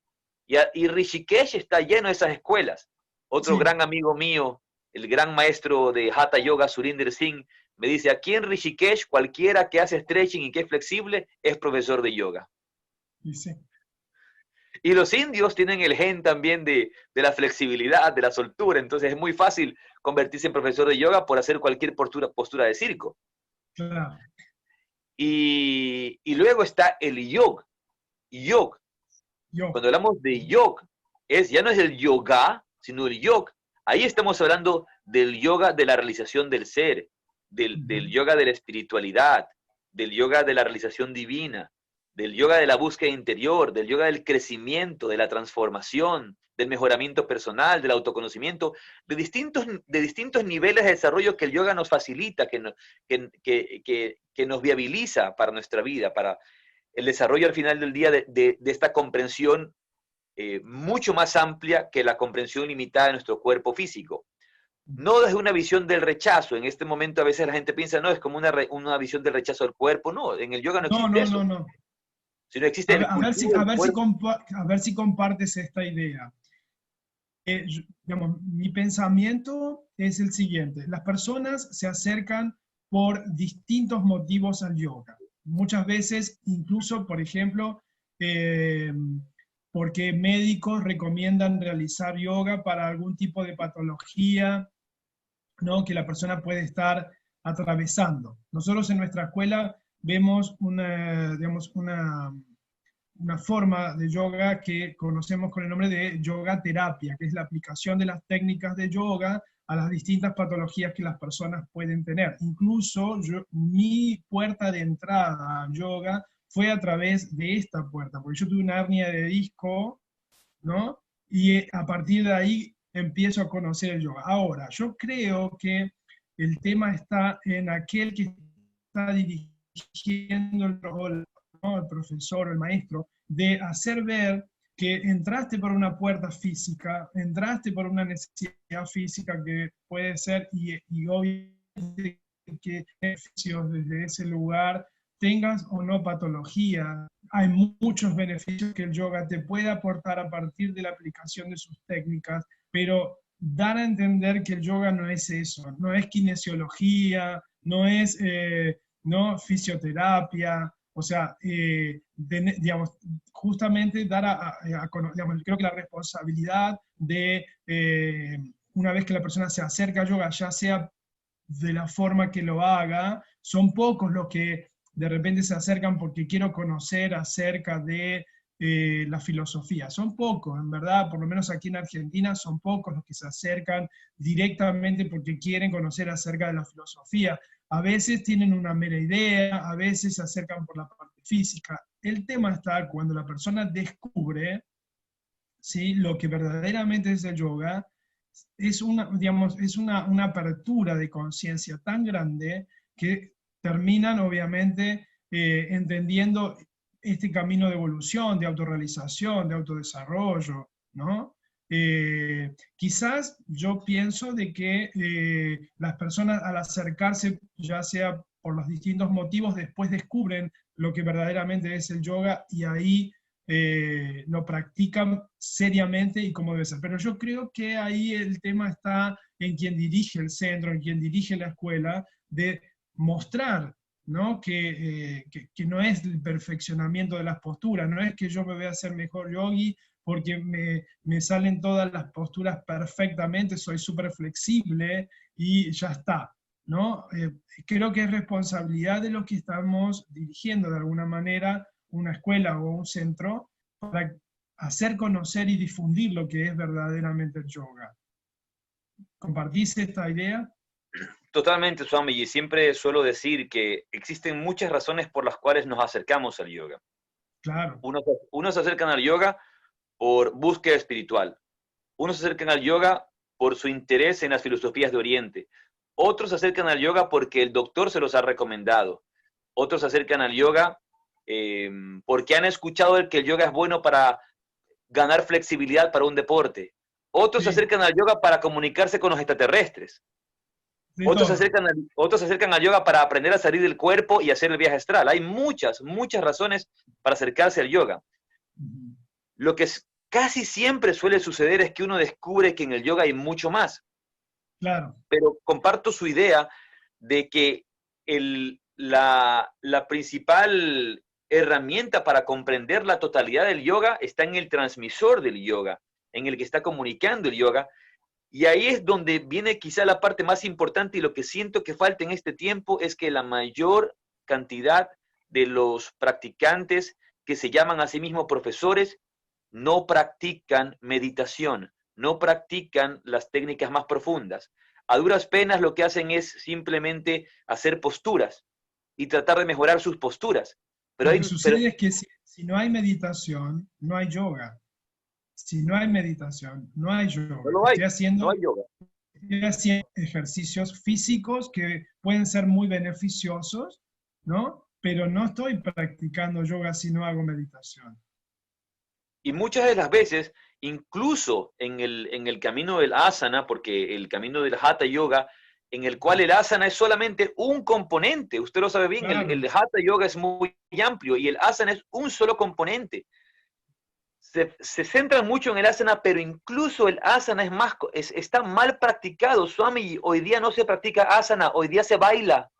Y Rishikesh está lleno de esas escuelas. Otro Sí, gran amigo mío, el gran maestro de Hatha Yoga, Surinder Singh, me dice, aquí en Rishikesh, cualquiera que hace stretching y que es flexible es profesor de yoga. y sí, Y los indios tienen el gen también de la flexibilidad, de la soltura, entonces es muy fácil convertirse en profesor de yoga por hacer cualquier postura de circo. claro. Y luego está el yog. Yo. Cuando hablamos de yog, ya no es el yoga, sino el yog. Ahí estamos hablando del yoga de la realización del ser, del Ujú, yoga de la espiritualidad, del yoga de la realización divina, del yoga de la búsqueda interior, del yoga del crecimiento, de la transformación, del mejoramiento personal, del autoconocimiento, de distintos niveles de desarrollo que el yoga nos facilita, que nos viabiliza para nuestra vida, para el desarrollo al final del día de esta comprensión mucho más amplia que la comprensión limitada de nuestro cuerpo físico. No desde una visión del rechazo. En este momento a veces la gente piensa, no, es como una visión del rechazo del cuerpo. No, en el yoga no existe eso. No. Sino existe el cultivo del cuerpo. A ver si compartes esta idea. Digamos, mi pensamiento es el siguiente. Las personas se acercan por distintos motivos al yoga. Muchas veces, incluso, por ejemplo, porque médicos recomiendan realizar yoga para algún tipo de patología, ¿no?, que la persona puede estar atravesando. Nosotros en nuestra escuela vemos digamos, una forma de yoga que conocemos con el nombre de yoga terapia, que es la aplicación de las técnicas de yoga a las distintas patologías que las personas pueden tener. Incluso mi puerta de entrada al yoga fue a través de esta puerta, porque yo tuve una hernia de disco, ¿no? Y a partir de ahí empiezo a conocer el yoga. Ahora, yo creo que el tema está en aquel que está dirigiendo el rol, ¿no?, el profesor, el maestro, de hacer ver que entraste por una puerta física, entraste por una necesidad física que puede ser, y obviamente que beneficios desde ese lugar, tengas o no patología. Hay muchos beneficios que el yoga te puede aportar a partir de la aplicación de sus técnicas, pero dar a entender que el yoga no es eso, no es kinesiología, no es no fisioterapia, o sea, digamos, justamente dar digamos, creo que la responsabilidad de, una vez que la persona se acerca al yoga, ya sea de la forma que lo haga, son pocos los que de repente se acercan porque quiero conocer acerca de la filosofía. Son pocos, en verdad, por lo menos aquí en Argentina, son pocos los que se acercan directamente porque quieren conocer acerca de la filosofía. A veces tienen una mera idea, a veces se acercan por la parte física. El tema está cuando la persona descubre, ¿sí?, lo que verdaderamente es el yoga. Es digamos, es una apertura de conciencia tan grande que terminan obviamente entendiendo este camino de evolución, de autorrealización, de autodesarrollo, ¿no? Quizás yo pienso de que las personas al acercarse, ya sea por los distintos motivos, después descubren lo que verdaderamente es el yoga y ahí lo practican seriamente y como debe ser. Pero yo creo que ahí el tema está en quien dirige el centro, en quien dirige la escuela, de mostrar, ¿no?, que no es el perfeccionamiento de las posturas, no es que yo me voy a hacer mejor yogi porque me salen todas las posturas perfectamente, soy súper flexible y ya está, ¿no? Creo que es responsabilidad de los que estamos dirigiendo de alguna manera una escuela o un centro para hacer conocer y difundir lo que es verdaderamente el yoga. ¿Compartís esta idea? Totalmente, Swami, y siempre suelo decir que existen muchas razones por las cuales nos acercamos al yoga. Claro. Unos se acercan al yoga por búsqueda espiritual. Unos se acercan al yoga por su interés en las filosofías de Oriente. Otros se acercan al yoga porque el doctor se los ha recomendado. Otros se acercan al yoga porque han escuchado que el yoga es bueno para ganar flexibilidad para un deporte. Otros se acercan al yoga para comunicarse con los extraterrestres. Otros se acercan al yoga para aprender a salir del cuerpo y hacer el viaje astral. Hay muchas razones para acercarse al yoga. Lo que casi siempre suele suceder es que uno descubre que en el yoga hay mucho más. Claro. Pero comparto su idea de que la principal herramienta para comprender la totalidad del yoga está en el transmisor del yoga, en el que está comunicando el yoga. Y ahí es donde viene quizá la parte más importante, y lo que siento que falta en este tiempo es que la mayor cantidad de los practicantes que se llaman a sí mismos profesores no practican meditación, no practican las técnicas más profundas. A duras penas lo que hacen es simplemente hacer posturas y tratar de mejorar sus posturas. Pero Lo que sucede es que si no hay meditación, no hay yoga. Si no hay meditación, no hay yoga. no lo hay, no hay Estoy yoga. haciendo ejercicios físicos que pueden ser muy beneficiosos, ¿no? Pero no estoy practicando yoga si no hago meditación. Y muchas de las veces, incluso en el camino del asana, porque el camino del hatha yoga, en el cual el asana es solamente un componente, usted lo sabe bien, Claro. el hatha yoga es muy amplio y el asana es un solo componente. Se centran mucho en el asana, pero incluso el asana está mal practicado. Swami, hoy día no se practica asana, hoy día se baila.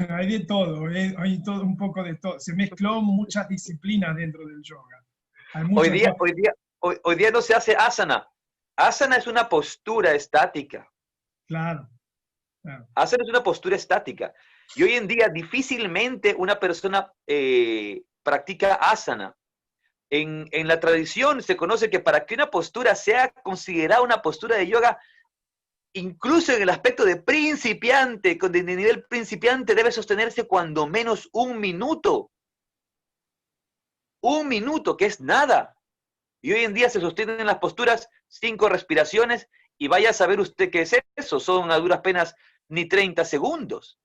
Hay de todo, hay todo, un poco de todo. Se mezcló muchas disciplinas dentro del yoga. Hay Hoy muchas día, cosas. hoy día no se hace asana. Asana es una postura estática. Claro, claro. Asana es una postura estática. Y hoy en día difícilmente una persona practica asana. En la tradición se conoce que para que una postura sea considerada una postura de yoga, incluso en el aspecto de principiante, de nivel principiante, debe sostenerse cuando menos un minuto. Un minuto, que es nada. Y hoy en día se sostienen en las posturas 5 respiraciones y vaya a saber usted qué es eso. Son a duras penas ni 30 segundos.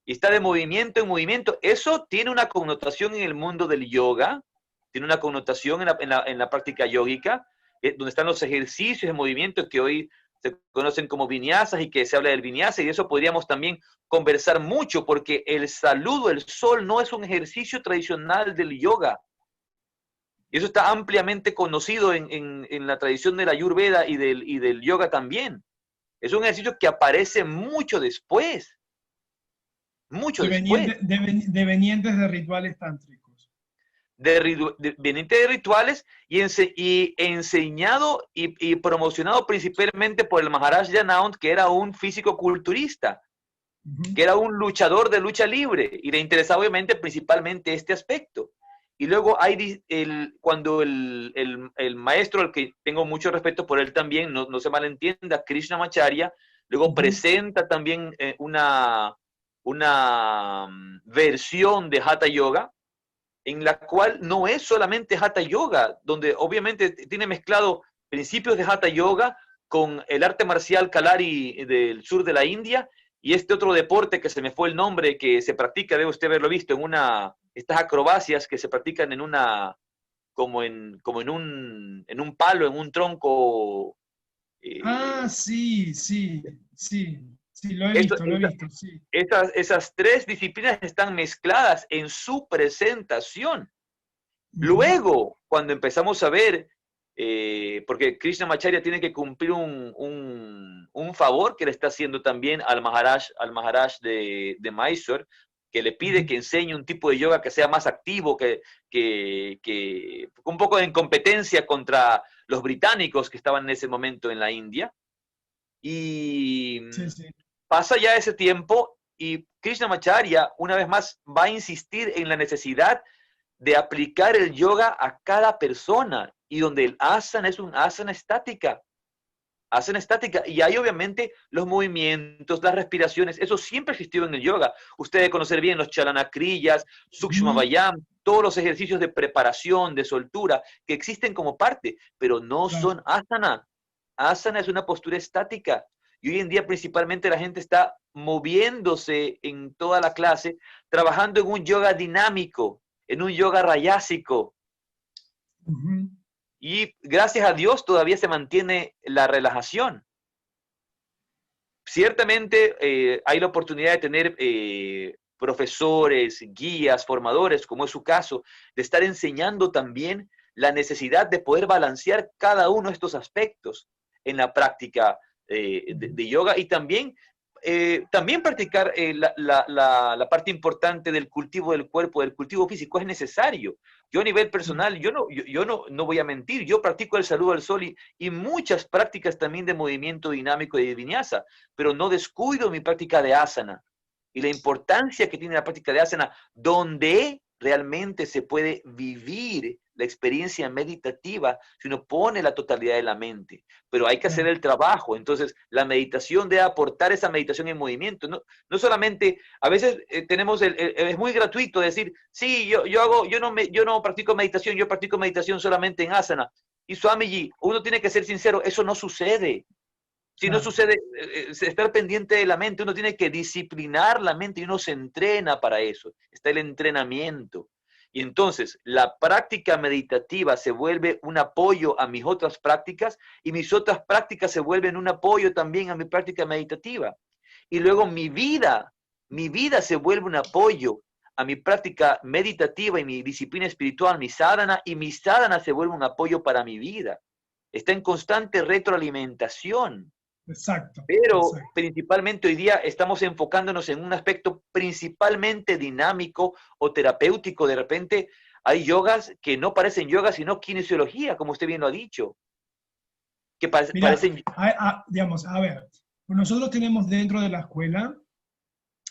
Y está de movimiento en movimiento. Eso tiene una connotación en el mundo del yoga, tiene una connotación en la práctica yógica, donde están los ejercicios de movimiento que hoy se conocen como vinyasas y que se habla del vinyasa, y de eso podríamos también conversar mucho, porque el saludo, el sol, no es un ejercicio tradicional del yoga. Y eso está ampliamente conocido en la tradición de la Ayurveda y del yoga también. Es un ejercicio que aparece mucho después. Mucho después. Devenientes de rituales tántricos. Veniente de rituales y enseñado y promocionado principalmente por el Maharaj Janaunt, que era un físico-culturista, que era un luchador de lucha libre y le interesaba obviamente principalmente este aspecto. Y luego hay cuando el maestro, al que tengo mucho respeto por él también, no se malentienda, Krishnamacharya, luego presenta también una versión de Hatha Yoga, en la cual no es solamente Hatha Yoga, donde obviamente tiene mezclado principios de Hatha Yoga con el arte marcial Kalari del sur de la India y este otro deporte que se me fue el nombre, que se practica, debe usted haberlo visto, estas acrobacias que se practican como en un palo, en un tronco. Sí, lo he visto, sí. Esas 3 disciplinas están mezcladas en su presentación. Luego, cuando empezamos a ver, porque Krishnamacharya tiene que cumplir un favor que le está haciendo también al Maharaj de Mysore, que le pide que enseñe un tipo de yoga que sea más activo, que un poco en competencia contra los británicos que estaban en ese momento en la India. Y pasa ya ese tiempo y Krishnamacharya una vez más va a insistir en la necesidad de aplicar el yoga a cada persona y donde el asana es un asana estática. Asana estática. Y hay obviamente los movimientos, las respiraciones, eso siempre existió en el yoga. Usted debe conocer bien los chalanakriyas, sukshma vayam, todos los ejercicios de preparación, de soltura, que existen como parte, pero no son asana. Asana es una postura estática. Y hoy en día principalmente la gente está moviéndose en toda la clase, trabajando en un yoga dinámico, en un yoga rayásico. Y gracias a Dios todavía se mantiene la relajación. Ciertamente hay la oportunidad de tener profesores, guías, formadores, como es su caso, de estar enseñando también la necesidad de poder balancear cada uno de estos aspectos en la práctica de yoga y también practicar la parte importante del cultivo del cuerpo, del cultivo físico, es necesario. Yo a nivel personal, yo no voy a mentir, yo practico el saludo al sol y muchas prácticas también de movimiento dinámico y de vinyasa, pero no descuido mi práctica de asana y la importancia que tiene la práctica de asana, donde realmente se puede vivir la experiencia meditativa si uno pone la totalidad de la mente, pero hay que hacer el trabajo. Entonces, la meditación debe aportar esa meditación en movimiento. No, no solamente, a veces tenemos, es muy gratuito decir, sí, yo no practico meditación, yo practico meditación solamente en asana. Y Swamiji, uno tiene que ser sincero, eso no sucede. Si no sucede, estar pendiente de la mente, uno tiene que disciplinar la mente y uno se entrena para eso. Está el entrenamiento. Y entonces la práctica meditativa se vuelve un apoyo a mis otras prácticas y mis otras prácticas se vuelven un apoyo también a mi práctica meditativa. Y luego mi vida se vuelve un apoyo a mi práctica meditativa y mi disciplina espiritual, mi sadhana, y mi sadhana se vuelve un apoyo para mi vida. Está en constante retroalimentación. Exacto. Pero Exacto. principalmente hoy día estamos enfocándonos en un aspecto principalmente dinámico o terapéutico. De repente hay yogas que no parecen yogas, sino kinesiología, como usted bien lo ha dicho. Que Mira, parecen... digamos, a ver, nosotros tenemos dentro de la escuela,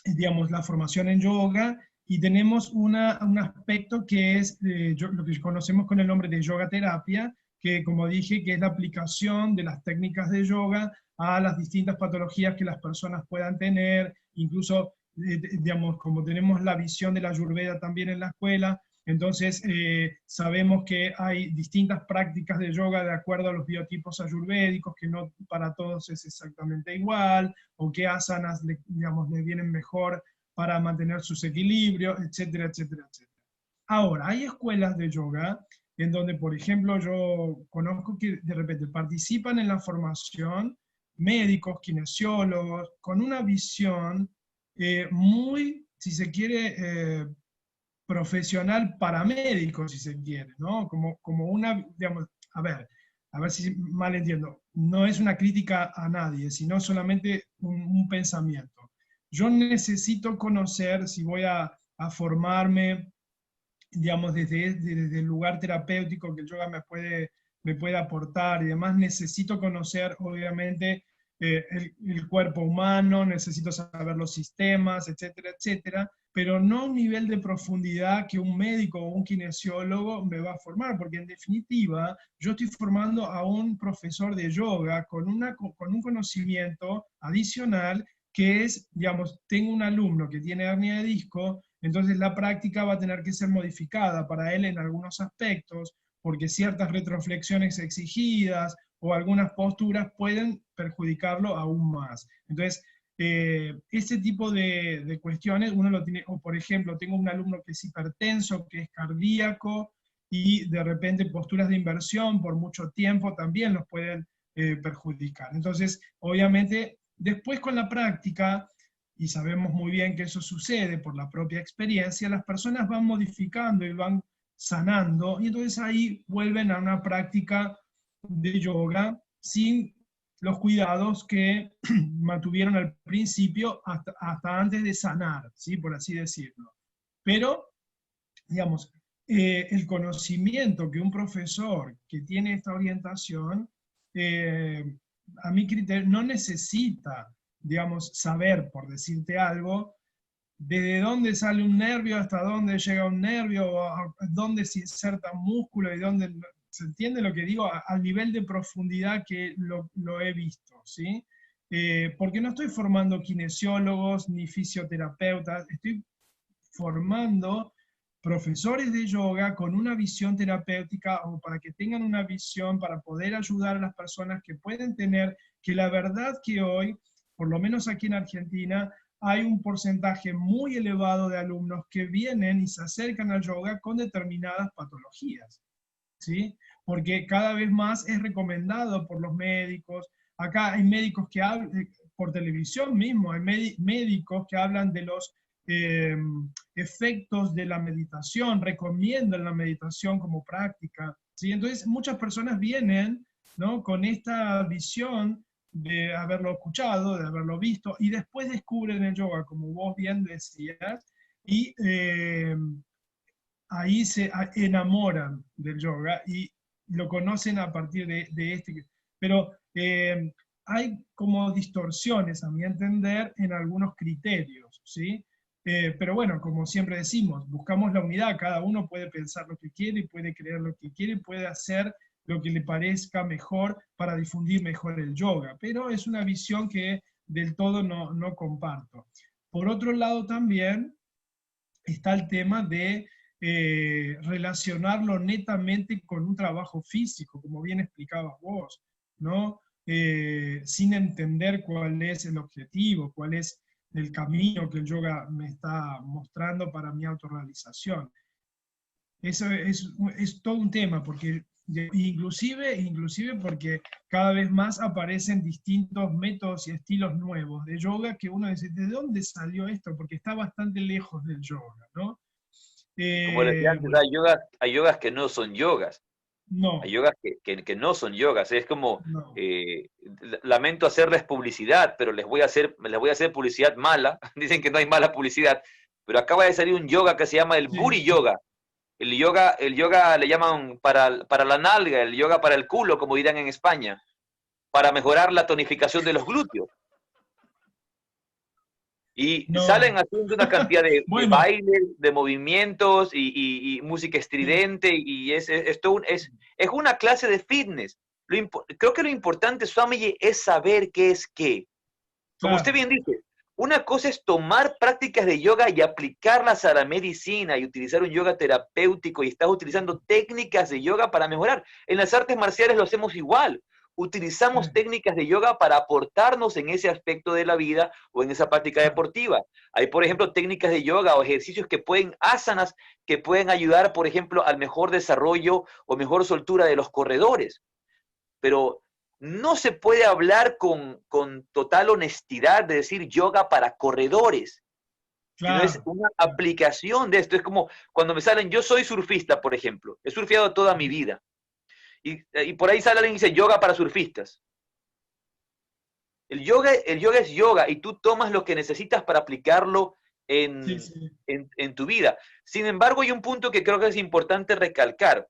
digamos, la formación en yoga y tenemos un aspecto que es lo que conocemos con el nombre de yoga terapia, que como dije, que es la aplicación de las técnicas de yoga a las distintas patologías que las personas puedan tener, incluso, digamos, como tenemos la visión de la Ayurveda también en la escuela, entonces sabemos que hay distintas prácticas de yoga de acuerdo a los biotipos ayurvédicos, que no para todos es exactamente igual, o qué asanas, digamos, le vienen mejor para mantener sus equilibrios, etcétera, etcétera, etcétera. Ahora, hay escuelas de yoga en donde, por ejemplo, yo conozco que de repente participan en la formación médicos, kinesiólogos, con una visión muy, si se quiere, profesional paramédico, si se quiere, ¿no? Como una, digamos, a ver si mal entiendo, no es una crítica a nadie, sino solamente un pensamiento. Yo necesito conocer, si voy a formarme, digamos, desde el lugar terapéutico que el yoga me puede aportar y demás, necesito conocer, obviamente, el cuerpo humano, necesito saber los sistemas, etcétera, etcétera, pero no a un nivel de profundidad que un médico o un kinesiólogo me va a formar, porque en definitiva yo estoy formando a un profesor de yoga con un conocimiento adicional que es, digamos, tengo un alumno que tiene hernia de disco, entonces la práctica va a tener que ser modificada para él en algunos aspectos, porque ciertas retroflexiones exigidas o algunas posturas pueden perjudicarlo aún más. Entonces, ese tipo de cuestiones uno lo tiene, o por ejemplo, tengo un alumno que es hipertenso, que es cardíaco, y de repente posturas de inversión por mucho tiempo también los pueden perjudicar. Entonces, obviamente, después con la práctica, y sabemos muy bien que eso sucede por la propia experiencia, las personas van modificando y van sanando, y entonces ahí vuelven a una práctica de yoga sin los cuidados que mantuvieron al principio hasta antes de sanar, ¿sí? Por así decirlo. Pero, digamos, el conocimiento que un profesor que tiene esta orientación, a mi criterio, no necesita, digamos, saber, por decirte algo, desde dónde sale un nervio, hasta dónde llega un nervio, o a dónde se inserta un músculo y dónde... ¿Se entiende lo que digo? Al nivel de profundidad que lo he visto, ¿sí? Porque no estoy formando kinesiólogos ni fisioterapeutas, estoy formando profesores de yoga con una visión terapéutica o para que tengan una visión para poder ayudar a las personas que pueden tener, que la verdad que hoy, por lo menos aquí en Argentina, hay un porcentaje muy elevado de alumnos que vienen y se acercan al yoga con determinadas patologías, ¿sí? Porque cada vez más es recomendado por los médicos. Acá hay médicos que hablan, por televisión mismo, hay médicos que hablan de los eh, efectos de la meditación, recomiendan la meditación como práctica, ¿sí? Entonces muchas personas vienen, ¿no?, con esta visión de haberlo escuchado, de haberlo visto, y después descubren el yoga, como vos bien decías, y ahí se enamoran del yoga y lo conocen a partir de este. Pero hay como distorsiones, a mi entender, en algunos criterios, ¿sí? Pero bueno, como siempre decimos, buscamos la unidad, cada uno puede pensar lo que quiere, puede creer lo que quiere, puede hacer lo que le parezca mejor para difundir mejor el yoga, pero es una visión que del todo no comparto. Por otro lado también está el tema de relacionarlo netamente con un trabajo físico, como bien explicabas vos, ¿no? Sin entender cuál es el objetivo, cuál es el camino que el yoga me está mostrando para mi autorrealización. Eso es todo un tema, porque inclusive porque cada vez más aparecen distintos métodos y estilos nuevos de yoga que uno dice, ¿de dónde salió esto? Porque está bastante lejos del yoga, ¿no? Como les decía antes, Bueno, hay yogas que no son yogas. Hay no, yogas que no son yogas. Es como, no. lamento hacerles publicidad, pero les voy a hacer publicidad mala. Dicen que no hay mala publicidad, pero acaba de salir un yoga que se llama el Sí, Buri Yoga. El yoga le llaman para la nalga, el yoga para el culo, como dirán en España, para mejorar la tonificación de los glúteos. Y no. salen haciendo una cantidad de Bueno, bailes, de movimientos y música sí, estridente y es una clase de fitness. Creo que lo importante, Swamiji, es saber qué es qué. Como usted claro, bien dice, una cosa es tomar prácticas de yoga y aplicarlas a la medicina y utilizar un yoga terapéutico y estás utilizando técnicas de yoga para mejorar. En las artes marciales lo hacemos igual. sí, Utilizamos técnicas de yoga para aportarnos en ese aspecto de la vida o en esa práctica claro, deportiva. Hay, por ejemplo, técnicas de yoga o ejercicios que pueden, asanas, que pueden ayudar, por ejemplo, al mejor desarrollo o mejor soltura de los corredores. Pero no se puede hablar con total honestidad de decir yoga para corredores, sino es claro, una claro. aplicación de esto. Es como cuando me salen, yo soy surfista, por ejemplo, he surfeado toda mi vida, y por ahí sale alguien y dice yoga para surfistas. El yoga es yoga y tú tomas lo que necesitas para aplicarlo Sí, en, sí, en tu vida. Sin embargo, hay un punto que creo que es importante recalcar.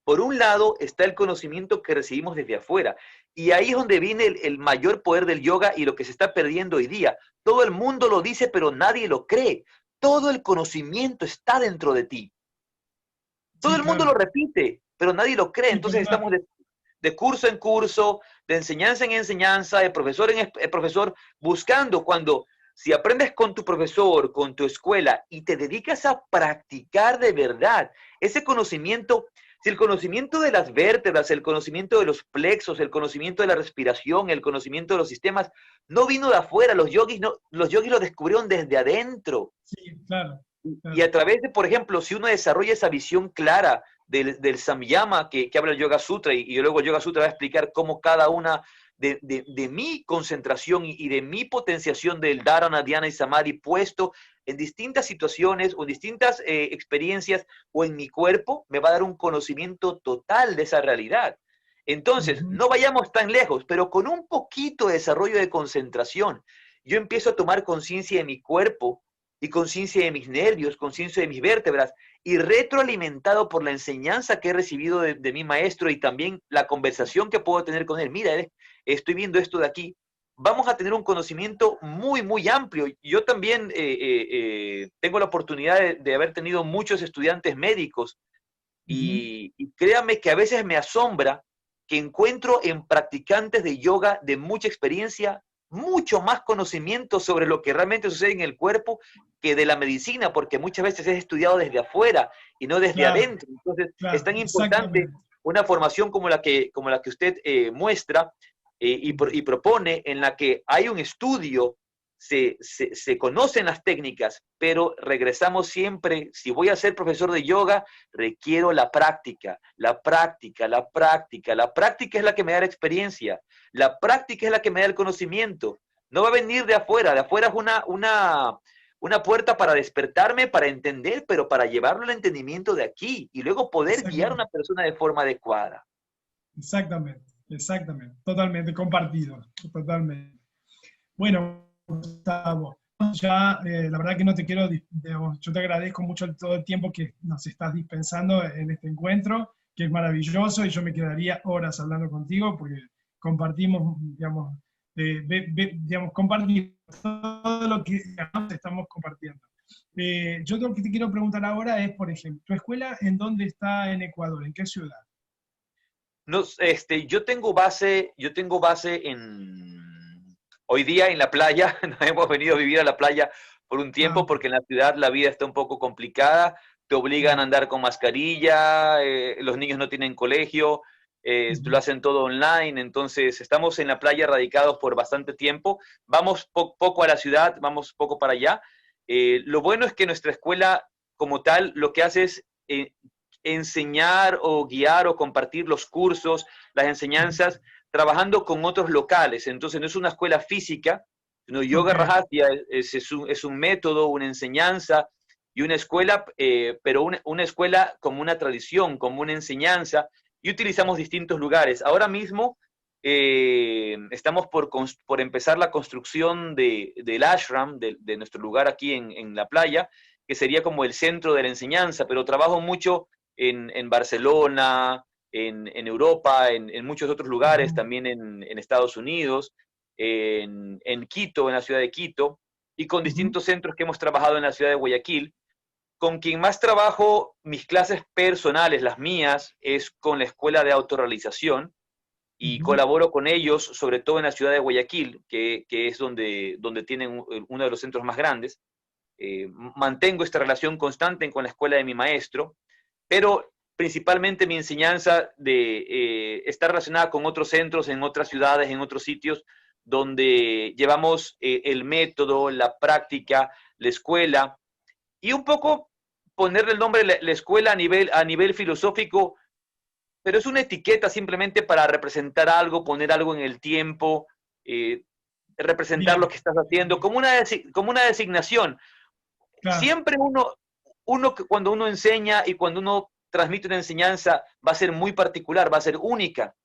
Por un lado está el conocimiento que recibimos desde afuera, y ahí es donde viene el mayor poder del yoga y lo que se está perdiendo hoy día. Todo el mundo lo dice, pero nadie lo cree. Todo el conocimiento está dentro de ti. Todo sí, el mundo lo claro. repite, pero nadie lo cree. Sí, pero Entonces estamos de curso en curso, de enseñanza en enseñanza, de profesor en profesor, buscando cuando, si aprendes con tu profesor, con tu escuela y te dedicas a practicar de verdad ese conocimiento, si el conocimiento de las vértebras, el conocimiento de los plexos, el conocimiento de la respiración, el conocimiento de los sistemas, no vino de afuera, los yogis lo descubrieron desde adentro. sí, claro, Y claro. a través de, por ejemplo, si uno desarrolla esa visión clara del Samyama que habla el Yoga Sutra, y luego el Yoga Sutra va a explicar cómo cada una de mi concentración y de mi potenciación del Dharana, Dhyana y Samadhi puesto en distintas situaciones o en distintas experiencias o en mi cuerpo, me va a dar un conocimiento total de esa realidad. Entonces, Ujú. no vayamos tan lejos, pero con un poquito de desarrollo de concentración, yo empiezo a tomar conciencia de mi cuerpo, y conciencia de mis nervios, conciencia de mis vértebras, y retroalimentado por la enseñanza que he recibido de mi maestro y también la conversación que puedo tener con él. Mira, estoy viendo esto de aquí. Vamos a tener un conocimiento muy, muy amplio. Yo también tengo la oportunidad de haber tenido muchos estudiantes médicos Ujú. y créanme que a veces me asombra que encuentro en practicantes de yoga de mucha experiencia mucho más conocimiento sobre lo que realmente sucede en el cuerpo que de la medicina, porque muchas veces es estudiado desde afuera y no desde Claro, adentro. Entonces, es claro, tan importante exactamente. una formación como la que usted muestra y propone, en la que hay un estudio, se conocen las técnicas, pero regresamos siempre, si voy a ser profesor de yoga, requiero la práctica, la práctica, la práctica. La práctica es la que me da la experiencia, la práctica es la que me da el conocimiento. No va a venir de afuera es una puerta para despertarme, para entender, pero para llevarlo al entendimiento de aquí y luego poder guiar a una Exactamente, persona de forma adecuada. exactamente, exactamente. Totalmente, compartido, totalmente. Bueno, Gustavo, ya la verdad que no te quiero, digamos, yo te agradezco mucho todo el tiempo que nos estás dispensando en este encuentro, que es maravilloso, y yo me quedaría horas hablando contigo porque compartimos, digamos, digamos, compartir todo lo que digamos, estamos compartiendo. Yo lo que te quiero preguntar ahora es, por ejemplo, ¿tu escuela en dónde está en Ecuador? ¿En qué ciudad? Yo tengo base hoy día en la playa. Nos hemos venido a vivir a la playa por un Ah, tiempo porque en la ciudad la vida está un poco complicada. Te obligan a claro. andar con mascarilla, los niños no tienen colegio, lo Ujú, hacen todo online. Entonces estamos en la playa radicados por bastante tiempo. Vamos poco a la ciudad, vamos poco para allá. Lo bueno es que nuestra escuela como tal lo que hace es enseñar o guiar o compartir los cursos, las ujú. enseñanzas, trabajando con otros locales. Entonces no es una escuela física, sino Ok, Yoga Rajasia es un método, una enseñanza y una escuela, pero una escuela como una tradición, como una enseñanza, y utilizamos distintos lugares. Ahora mismo estamos por empezar la construcción del ashram, de nuestro lugar aquí en la playa, que sería como el centro de la enseñanza, pero trabajo mucho en Barcelona, en Europa, en muchos otros lugares, ujú, también en Estados Unidos, en Quito, en la ciudad de Quito, y con ujú, distintos centros que hemos trabajado en la ciudad de Guayaquil. Con quien más trabajo mis clases personales, las mías, es con la Escuela de Autorrealización, y ujú. colaboro con ellos, sobre todo en la ciudad de Guayaquil, que es donde tienen uno de los centros más grandes. Mantengo esta relación constante con la escuela de mi maestro, pero principalmente mi enseñanza está relacionada con otros centros, en otras ciudades, en otros sitios, donde llevamos el método, la práctica, la escuela, y un poco ponerle el nombre la escuela a nivel filosófico, pero es una etiqueta simplemente para representar algo, poner algo en el tiempo, eh, representar lo Bien, que estás haciendo, como una designación. claro. Siempre cuando uno enseña y cuando uno transmite una enseñanza va a ser muy particular, va a ser única,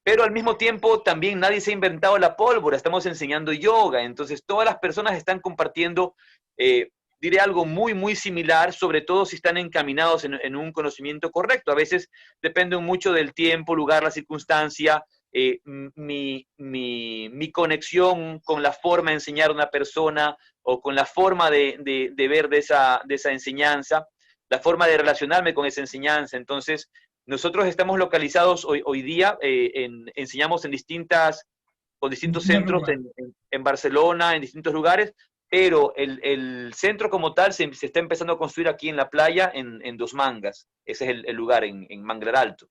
pero al mismo tiempo también nadie se ha inventado la pólvora, estamos enseñando yoga, entonces todas las personas están compartiendo, eh, diré algo muy, muy similar, sobre todo si están encaminados en un conocimiento correcto. A veces depende mucho del tiempo, lugar, la circunstancia, mi conexión con la forma de enseñar a una persona o con la forma de ver de esa enseñanza, la forma de relacionarme con esa enseñanza. Entonces, nosotros estamos localizados hoy día, enseñamos con En distintos distintos centros lugares. en Barcelona, en distintos lugares, pero el centro como tal se está empezando a construir aquí en la playa, en Dos Mangas. Ese es el lugar, en Manglar Alto.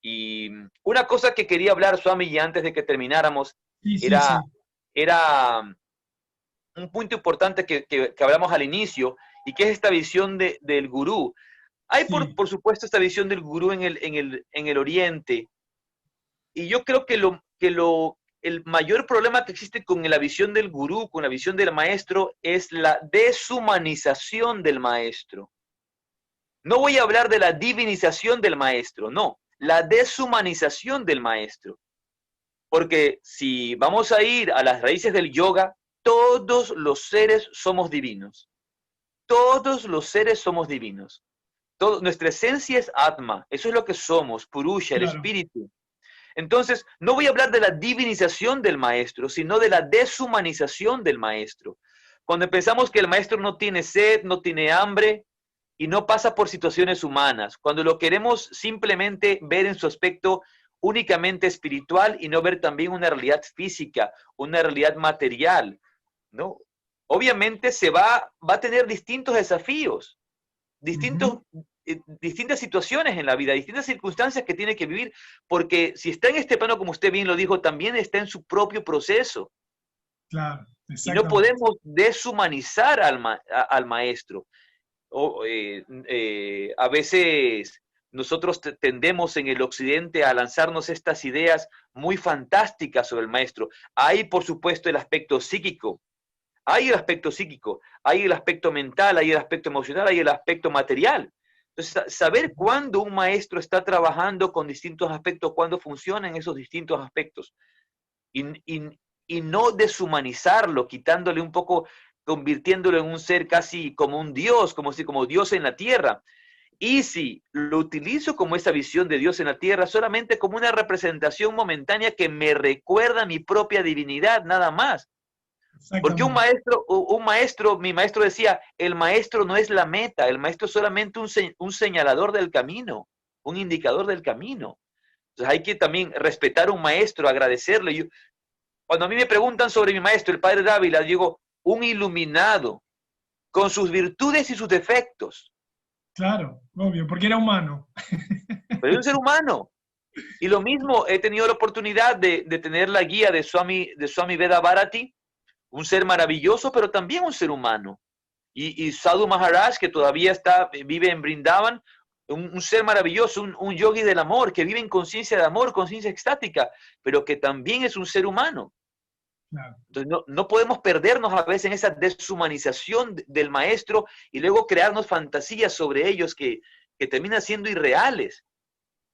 Y una cosa que quería hablar, Swami, y antes de que termináramos, Sí, sí, era, sí, era un punto importante que hablamos al inicio, y que es esta visión del gurú. Hay, por, sí. por supuesto, esta visión del gurú en el Oriente, y yo creo que el mayor problema que existe con la visión del gurú, con la visión del maestro, es la deshumanización del maestro. No voy a hablar de la divinización del maestro, no, la deshumanización del maestro. Porque si vamos a ir a las raíces del yoga, todos los seres somos divinos. Todos los seres somos divinos. Nuestra esencia es Atma, eso es lo que somos, Purusha, el Claro. espíritu. Entonces, no voy a hablar de la divinización del maestro, sino de la deshumanización del maestro. Cuando pensamos que el maestro no tiene sed, no tiene hambre y no pasa por situaciones humanas, cuando lo queremos simplemente ver en su aspecto únicamente espiritual y no ver también una realidad física, una realidad material, ¿no? Obviamente va a tener distintos desafíos, Ujú, distintas situaciones en la vida, distintas circunstancias que tiene que vivir, porque si está en este plano, como usted bien lo dijo, también está en su propio proceso. claro, Y no exactamente. podemos deshumanizar al maestro. A veces nosotros tendemos en el occidente a lanzarnos estas ideas muy fantásticas sobre el maestro. Hay, por supuesto, el aspecto psíquico, hay el aspecto mental, hay el aspecto emocional, hay el aspecto material. Entonces, saber cuándo un maestro está trabajando con distintos aspectos, cuándo funcionan esos distintos aspectos, y, y, y no deshumanizarlo, quitándole un poco, convirtiéndolo en un ser casi como un dios, como Dios en la tierra. Y si lo utilizo como esa visión de Dios en la tierra, solamente como una representación momentánea que me recuerda mi propia divinidad, nada más. Porque Exactamente. mi maestro decía, el maestro no es la meta, el maestro es solamente un señalador del camino, un indicador del camino. Entonces hay que también respetar a un maestro, agradecerle. Cuando a mí me preguntan sobre mi maestro, el padre Dávila, digo, un iluminado, con sus virtudes y sus defectos, Claro, obvio, porque era humano. pero es un ser humano. Y lo mismo, he tenido la oportunidad de tener la guía de Swami Veda Bharati, un ser maravilloso, pero también un ser humano. Y Sadhu Maharaj, que todavía vive en Brindavan, un ser maravilloso, un yogi del amor, que vive en conciencia de amor, conciencia extática, pero que también es un ser humano. Claro. Entonces no podemos perdernos a veces en esa deshumanización del maestro y luego crearnos fantasías sobre ellos que terminan siendo irreales.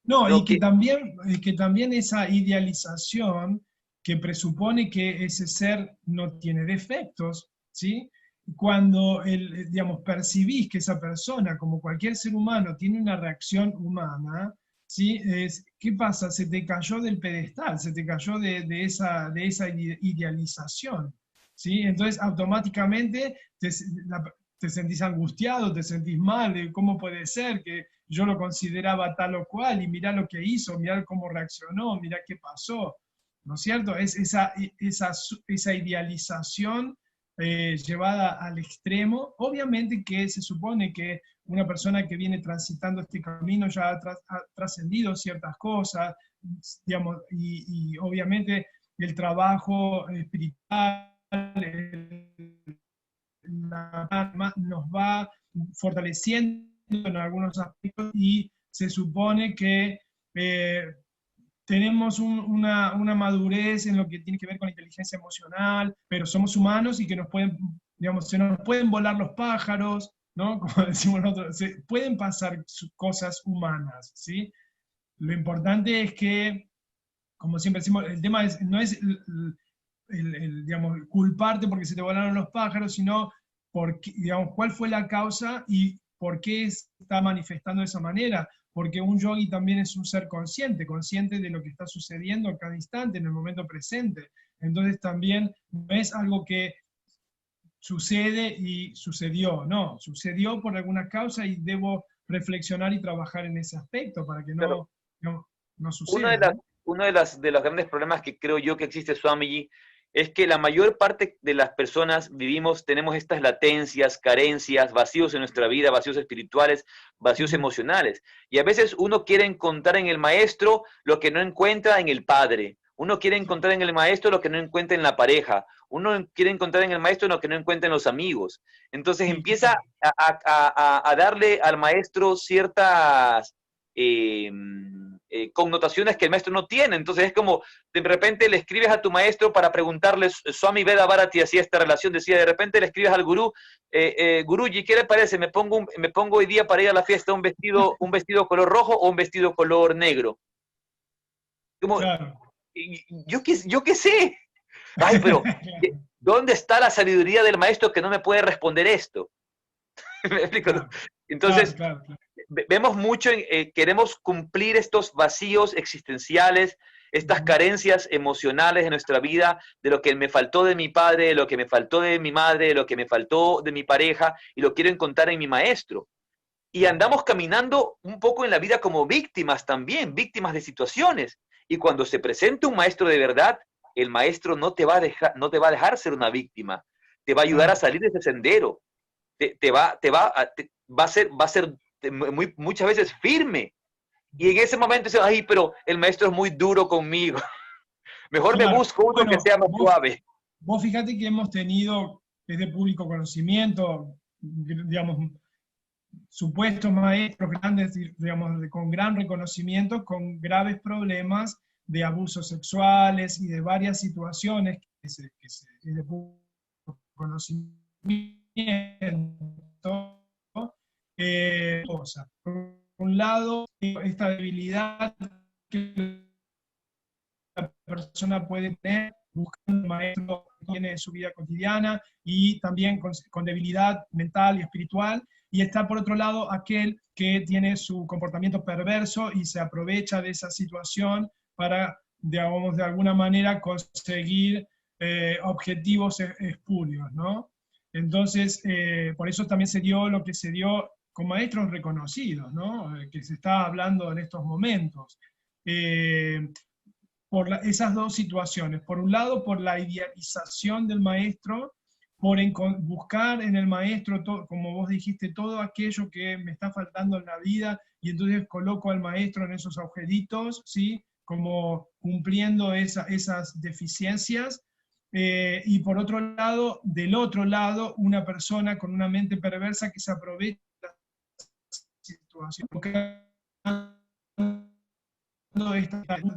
No, Lo y que también esa idealización que presupone que ese ser no tiene defectos, ¿sí? Cuando digamos, percibís que esa persona, como cualquier ser humano, tiene una reacción humana, ¿sí? ¿Qué pasa? Se te cayó del pedestal, se te cayó de esa idealización, ¿sí? Entonces, automáticamente te sentís angustiado, te sentís mal, ¿cómo puede ser que yo lo consideraba tal o cual, y mirá lo que hizo, mirá cómo reaccionó, mirá qué pasó, ¿no es cierto? Es esa idealización llevada al extremo. Obviamente que se supone que una persona que viene transitando este camino ya ha trascendido ciertas cosas, digamos, y obviamente el trabajo espiritual, nos va fortaleciendo en algunos aspectos y se supone que tenemos una madurez en lo que tiene que ver con la inteligencia emocional, pero somos humanos y que nos pueden, digamos, se nos pueden volar los pájaros, ¿no? Como decimos nosotros, se pueden pasar cosas humanas, ¿sí? Lo importante es que, como siempre decimos, el tema no es digamos, culparte porque se te volaron los pájaros, sino digamos, cuál fue la causa y por qué se está manifestando de esa manera. Porque un yogi también es un ser consciente, consciente de lo que está sucediendo a cada instante, en el momento presente. Entonces también no es algo que sucede y sucedió, no, sucedió por alguna causa y debo reflexionar y trabajar en ese aspecto para que Claro, no uno de suceda, las, ¿no? de los grandes problemas que creo yo que existe, Swamiji, es que la mayor parte de las personas tenemos estas latencias, carencias, vacíos en nuestra vida, vacíos espirituales, vacíos Ujú. emocionales. Y a veces uno quiere encontrar en el maestro lo que no encuentra en el padre. Uno quiere encontrar en el maestro lo que no encuentra en la pareja. Uno quiere encontrar en el maestro lo que no encuentra en los amigos. Entonces Sí, empieza a darle al maestro ciertas eh, connotaciones que el maestro no tiene. Entonces es como, de repente le escribes a tu maestro para preguntarle, Swami Veda Bharati hacía esta relación, decía, de repente le escribes al gurú, Guruji, ¿qué le parece? Me pongo hoy día para ir a la fiesta un vestido color rojo o un vestido color negro. Como, claro. yo qué sé. Ay, pero Claro, ¿dónde está la sabiduría del maestro que no me puede responder esto? ¿Me explico? claro, claro, Entonces, claro, claro. vemos mucho, queremos cumplir estos vacíos existenciales, estas Ujú. carencias emocionales de nuestra vida, de lo que me faltó de mi padre, de lo que me faltó de mi madre, de lo que me faltó de mi pareja, y lo quiero encontrar en mi maestro. Y andamos caminando un poco en la vida como víctimas también, víctimas de situaciones. Y cuando se presenta un maestro de verdad, el maestro no te va a dejar ser una víctima, te va a ayudar a Claro, salir de ese sendero, va a ser muchas veces firme. Y en ese momento dice, ay, pero el maestro es muy duro conmigo. Mejor me claro. busco uno que Bueno, sea más suave. vos fíjate que hemos tenido, es de público conocimiento, digamos, supuestos maestros grandes, digamos, con gran reconocimiento, con graves problemas de abusos sexuales y de varias situaciones es de público conocimiento. Cosa. Por un lado, esta debilidad que la persona puede tener buscando el maestro que tiene su vida cotidiana y también con debilidad mental y espiritual. Y está por otro lado aquel que tiene su comportamiento perverso y se aprovecha de esa situación para, digamos, de alguna manera conseguir objetivos espurios, ¿no? Entonces, por eso también se dio lo que se dio con maestros reconocidos, ¿no? Que se está hablando en estos momentos. Por esas dos situaciones. Por un lado, por la idealización del maestro, por buscar en el maestro, como vos dijiste, todo aquello que me está faltando en la vida, y entonces coloco al maestro en esos agujeritos, ¿sí? Como cumpliendo esas deficiencias. Y por otro lado, del otro lado, una persona con una mente perversa que se aprovecha de la situación,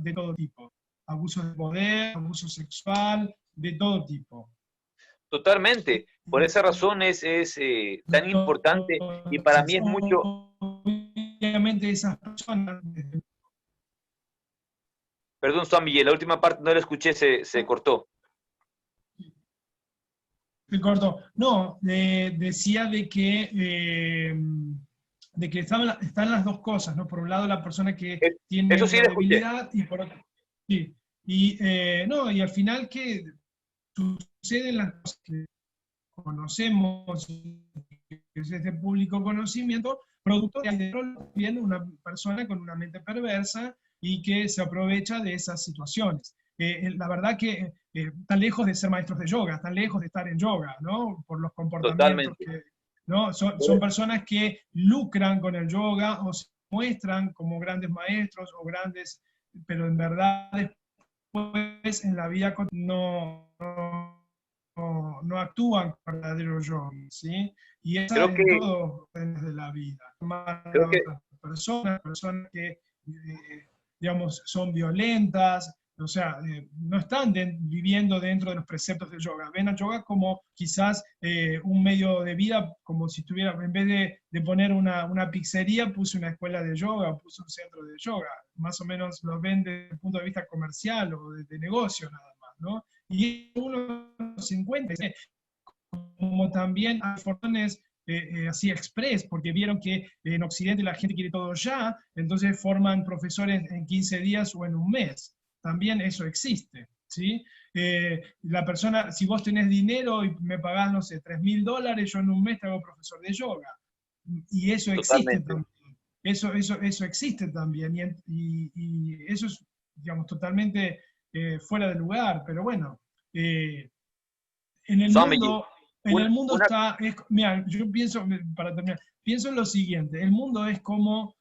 de todo tipo. Abuso de poder, abuso sexual, de todo tipo. Totalmente. Por esa razón es tan importante y para mí es mucho... Obviamente esas personas... Perdón, Swami, la última parte no la escuché, se cortó. Se cortó. No, decía de que están las dos cosas, ¿no? Por un lado la persona que tiene Eso sí una la escuché. debilidad y por otro... Sí. Y, no, y al final que suceden las cosas que conocemos, que es este público conocimiento, producto de una persona con una mente perversa y que se aprovecha de esas situaciones. La verdad que están lejos de ser maestros de yoga, están lejos de estar en yoga, ¿no? Por los comportamientos Totalmente. que, ¿no? Son personas que lucran con el yoga o se muestran como grandes maestros o grandes, pero en verdad después en la vida no actúan con verdadero yogi, ¿sí? Y eso Creo en que, todos los de la vida. creo que Personas que, digamos, son violentas, o sea, no están viviendo dentro de los preceptos del yoga. Ven al yoga como quizás un medio de vida, como si tuviera, en vez de poner una pizzería, puse una escuela de yoga, puse un centro de yoga. Más o menos lo ven desde el punto de vista comercial o de negocio nada más, ¿no? Y uno se encuentra, como también hay formaciones así express, porque vieron que en Occidente la gente quiere todo ya, entonces forman profesores en 15 días o en un mes. También eso existe, ¿sí? La persona, si vos tenés dinero y me pagás, no sé, $3.000, yo en un mes te hago profesor de yoga. Y eso existe totalmente. también. Eso existe también. Y eso es, digamos, totalmente fuera de lugar, pero bueno. En el Swami, mundo, en el mundo una, está, mira, yo pienso, para terminar, pienso en lo siguiente, el mundo es como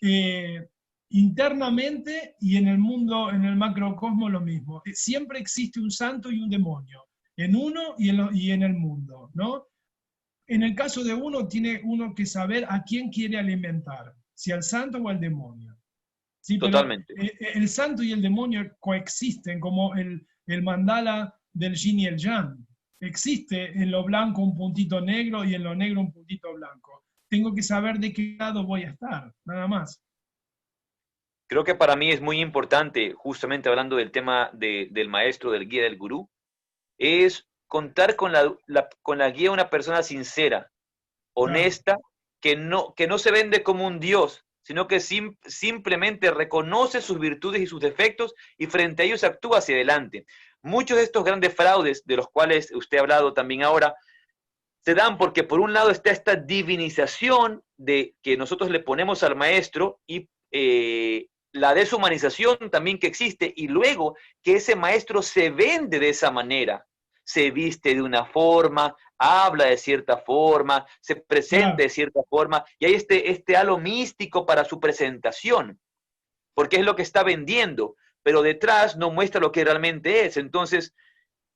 eh, internamente y en el mundo, en el macrocosmo lo mismo. Siempre existe un santo y un demonio, en uno y en el mundo, ¿no? En el caso de uno, tiene uno que saber a quién quiere alimentar, si al santo o al demonio. Sí, pero totalmente. el santo y el demonio coexisten como el mandala del yin y el yang. Existe en lo blanco un puntito negro y en lo negro un puntito blanco. Tengo que saber de qué lado voy a estar, nada más. Creo que para mí es muy importante, justamente hablando del tema del maestro, del guía, del gurú, es contar con con la guía de una persona sincera, Claro, honesta, que no se vende como un dios, sino que simplemente reconoce sus virtudes y sus defectos y frente a ellos actúa hacia adelante. Muchos de estos grandes fraudes, de los cuales usted ha hablado también ahora, se dan porque por un lado está esta divinización de que nosotros le ponemos al maestro y la deshumanización también que existe, y luego que ese maestro se vende de esa manera, se viste de una forma, habla de cierta forma, se presenta claro, de cierta forma, y hay este halo místico para su presentación, porque es lo que está vendiendo, pero detrás no muestra lo que realmente es. Entonces,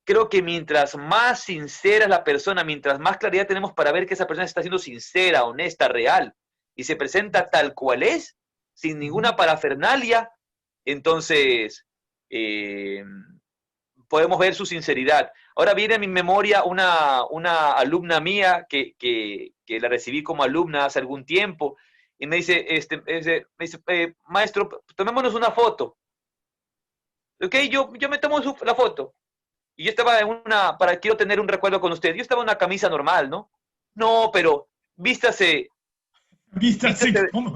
creo que mientras más sincera es la persona, mientras más claridad tenemos para ver que esa persona está siendo sincera, honesta, real, y se presenta tal cual es, sin ninguna parafernalia, entonces eh, podemos ver su sinceridad. Ahora viene a mi memoria una alumna mía que la recibí como alumna hace algún tiempo, y me dice, maestro, tomémonos una foto. Ok, yo me tomo la foto. Y yo estaba quiero tener un recuerdo con usted, yo estaba en una camisa normal, ¿no? No, pero vístase, Vístase vístase, como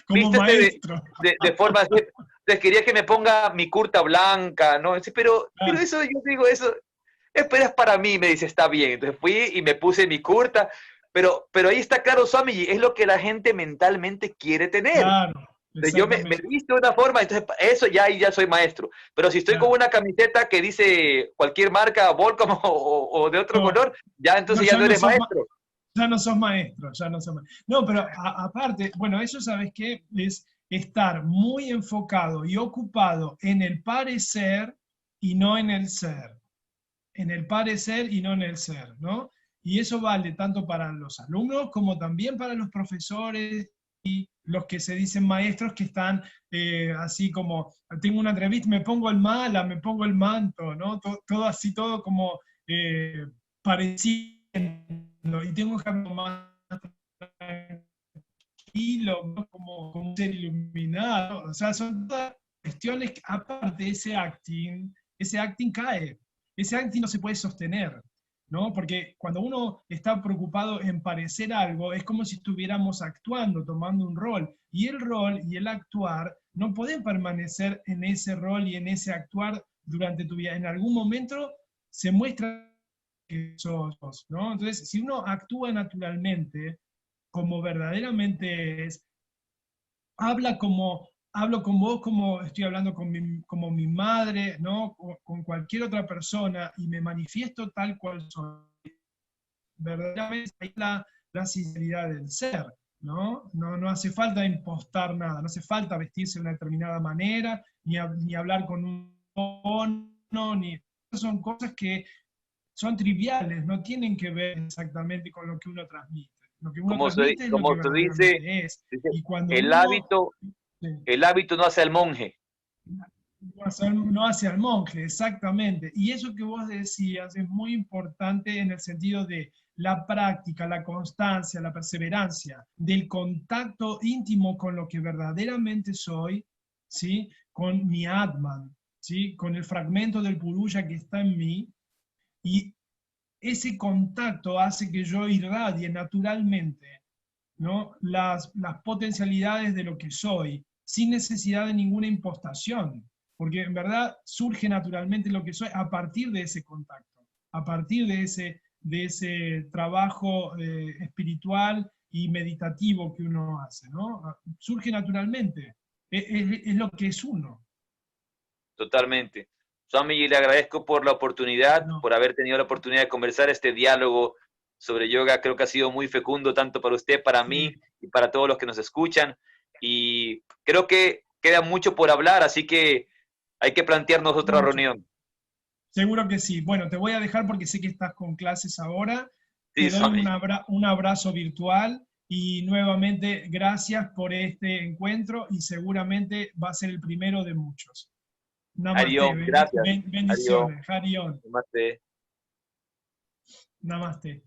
vístase maestro. de forma, quería que me ponga mi curta blanca, ¿no? Dice, pero Ah, eso, yo digo, eso, pero es para mí, me dice, está bien. Entonces fui y me puse mi curta, pero ahí está claro, Swamiji, es lo que la gente mentalmente quiere tener. claro, Entonces yo me exactamente. visto de una forma, entonces eso ya, ahí ya soy maestro. Pero si estoy con Claro. una camiseta que dice cualquier marca, Volcom o de otro No, color, ya no, entonces ya no eres maestro. ya no sos maestro, ya no sos maestro. No, pero aparte, bueno, eso sabes qué es estar muy enfocado y ocupado en el parecer y no en el ser. En el parecer y no en el ser, ¿no? Y eso vale tanto para los alumnos como también para los profesores y los que se dicen maestros que están así como, tengo una entrevista, me pongo el mala, me pongo el manto, ¿no? Todo así, todo como pareciendo, y tengo que más tranquilo, ¿no? Como un ser iluminado, o sea, son todas cuestiones que aparte ese acting cae, ese acting no se puede sostener, ¿no? Porque cuando uno está preocupado en parecer algo, es como si estuviéramos actuando, tomando un rol, y el rol y el actuar no pueden permanecer en ese rol y en ese actuar durante tu vida. En algún momento se muestra que sos, ¿no? Entonces, si uno actúa naturalmente, como verdaderamente es, hablo con vos como estoy hablando como mi madre, ¿no? Con cualquier otra persona y me manifiesto tal cual soy. Verdaderamente ahí la sinceridad del ser, ¿no? No hace falta impostar nada, no hace falta vestirse de una determinada manera, ni hablar con un tono, ni... Son cosas que son triviales, no tienen que ver exactamente con lo que uno transmite. Lo que uno transmite es lo que Como se dice, verdaderamente es. dice, Y cuando el uno hábito, eh, el hábito no hace al monje. no hace al monje, exactamente. Y eso que vos decías es muy importante en el sentido de la práctica, la constancia, la perseverancia, del contacto íntimo con lo que verdaderamente soy, ¿sí? Con mi Atman, ¿sí? Con el fragmento del Purusha que está en mí. Y ese contacto hace que yo irradie naturalmente, ¿no? Las potencialidades de lo que soy, sin necesidad de ninguna impostación, porque en verdad surge naturalmente lo que soy a partir de ese contacto, a partir de ese trabajo espiritual y meditativo que uno hace, ¿no? Surge naturalmente, es lo que es uno. Totalmente. Swami, le agradezco por la oportunidad, No, por haber tenido la oportunidad de conversar este diálogo sobre yoga. Creo que ha sido muy fecundo tanto para usted, para sí, mí y para todos los que nos escuchan. Y creo que queda mucho por hablar, así que hay que plantearnos otra mucho. reunión. Seguro que sí. Bueno, te voy a dejar porque sé que estás con clases ahora. Sí, Te doy Swami. un abrazo virtual y nuevamente gracias por este encuentro y seguramente va a ser el primero de muchos. Namaste, Arión, gracias. Arión, bendiciones. Harion, namaste. namaste.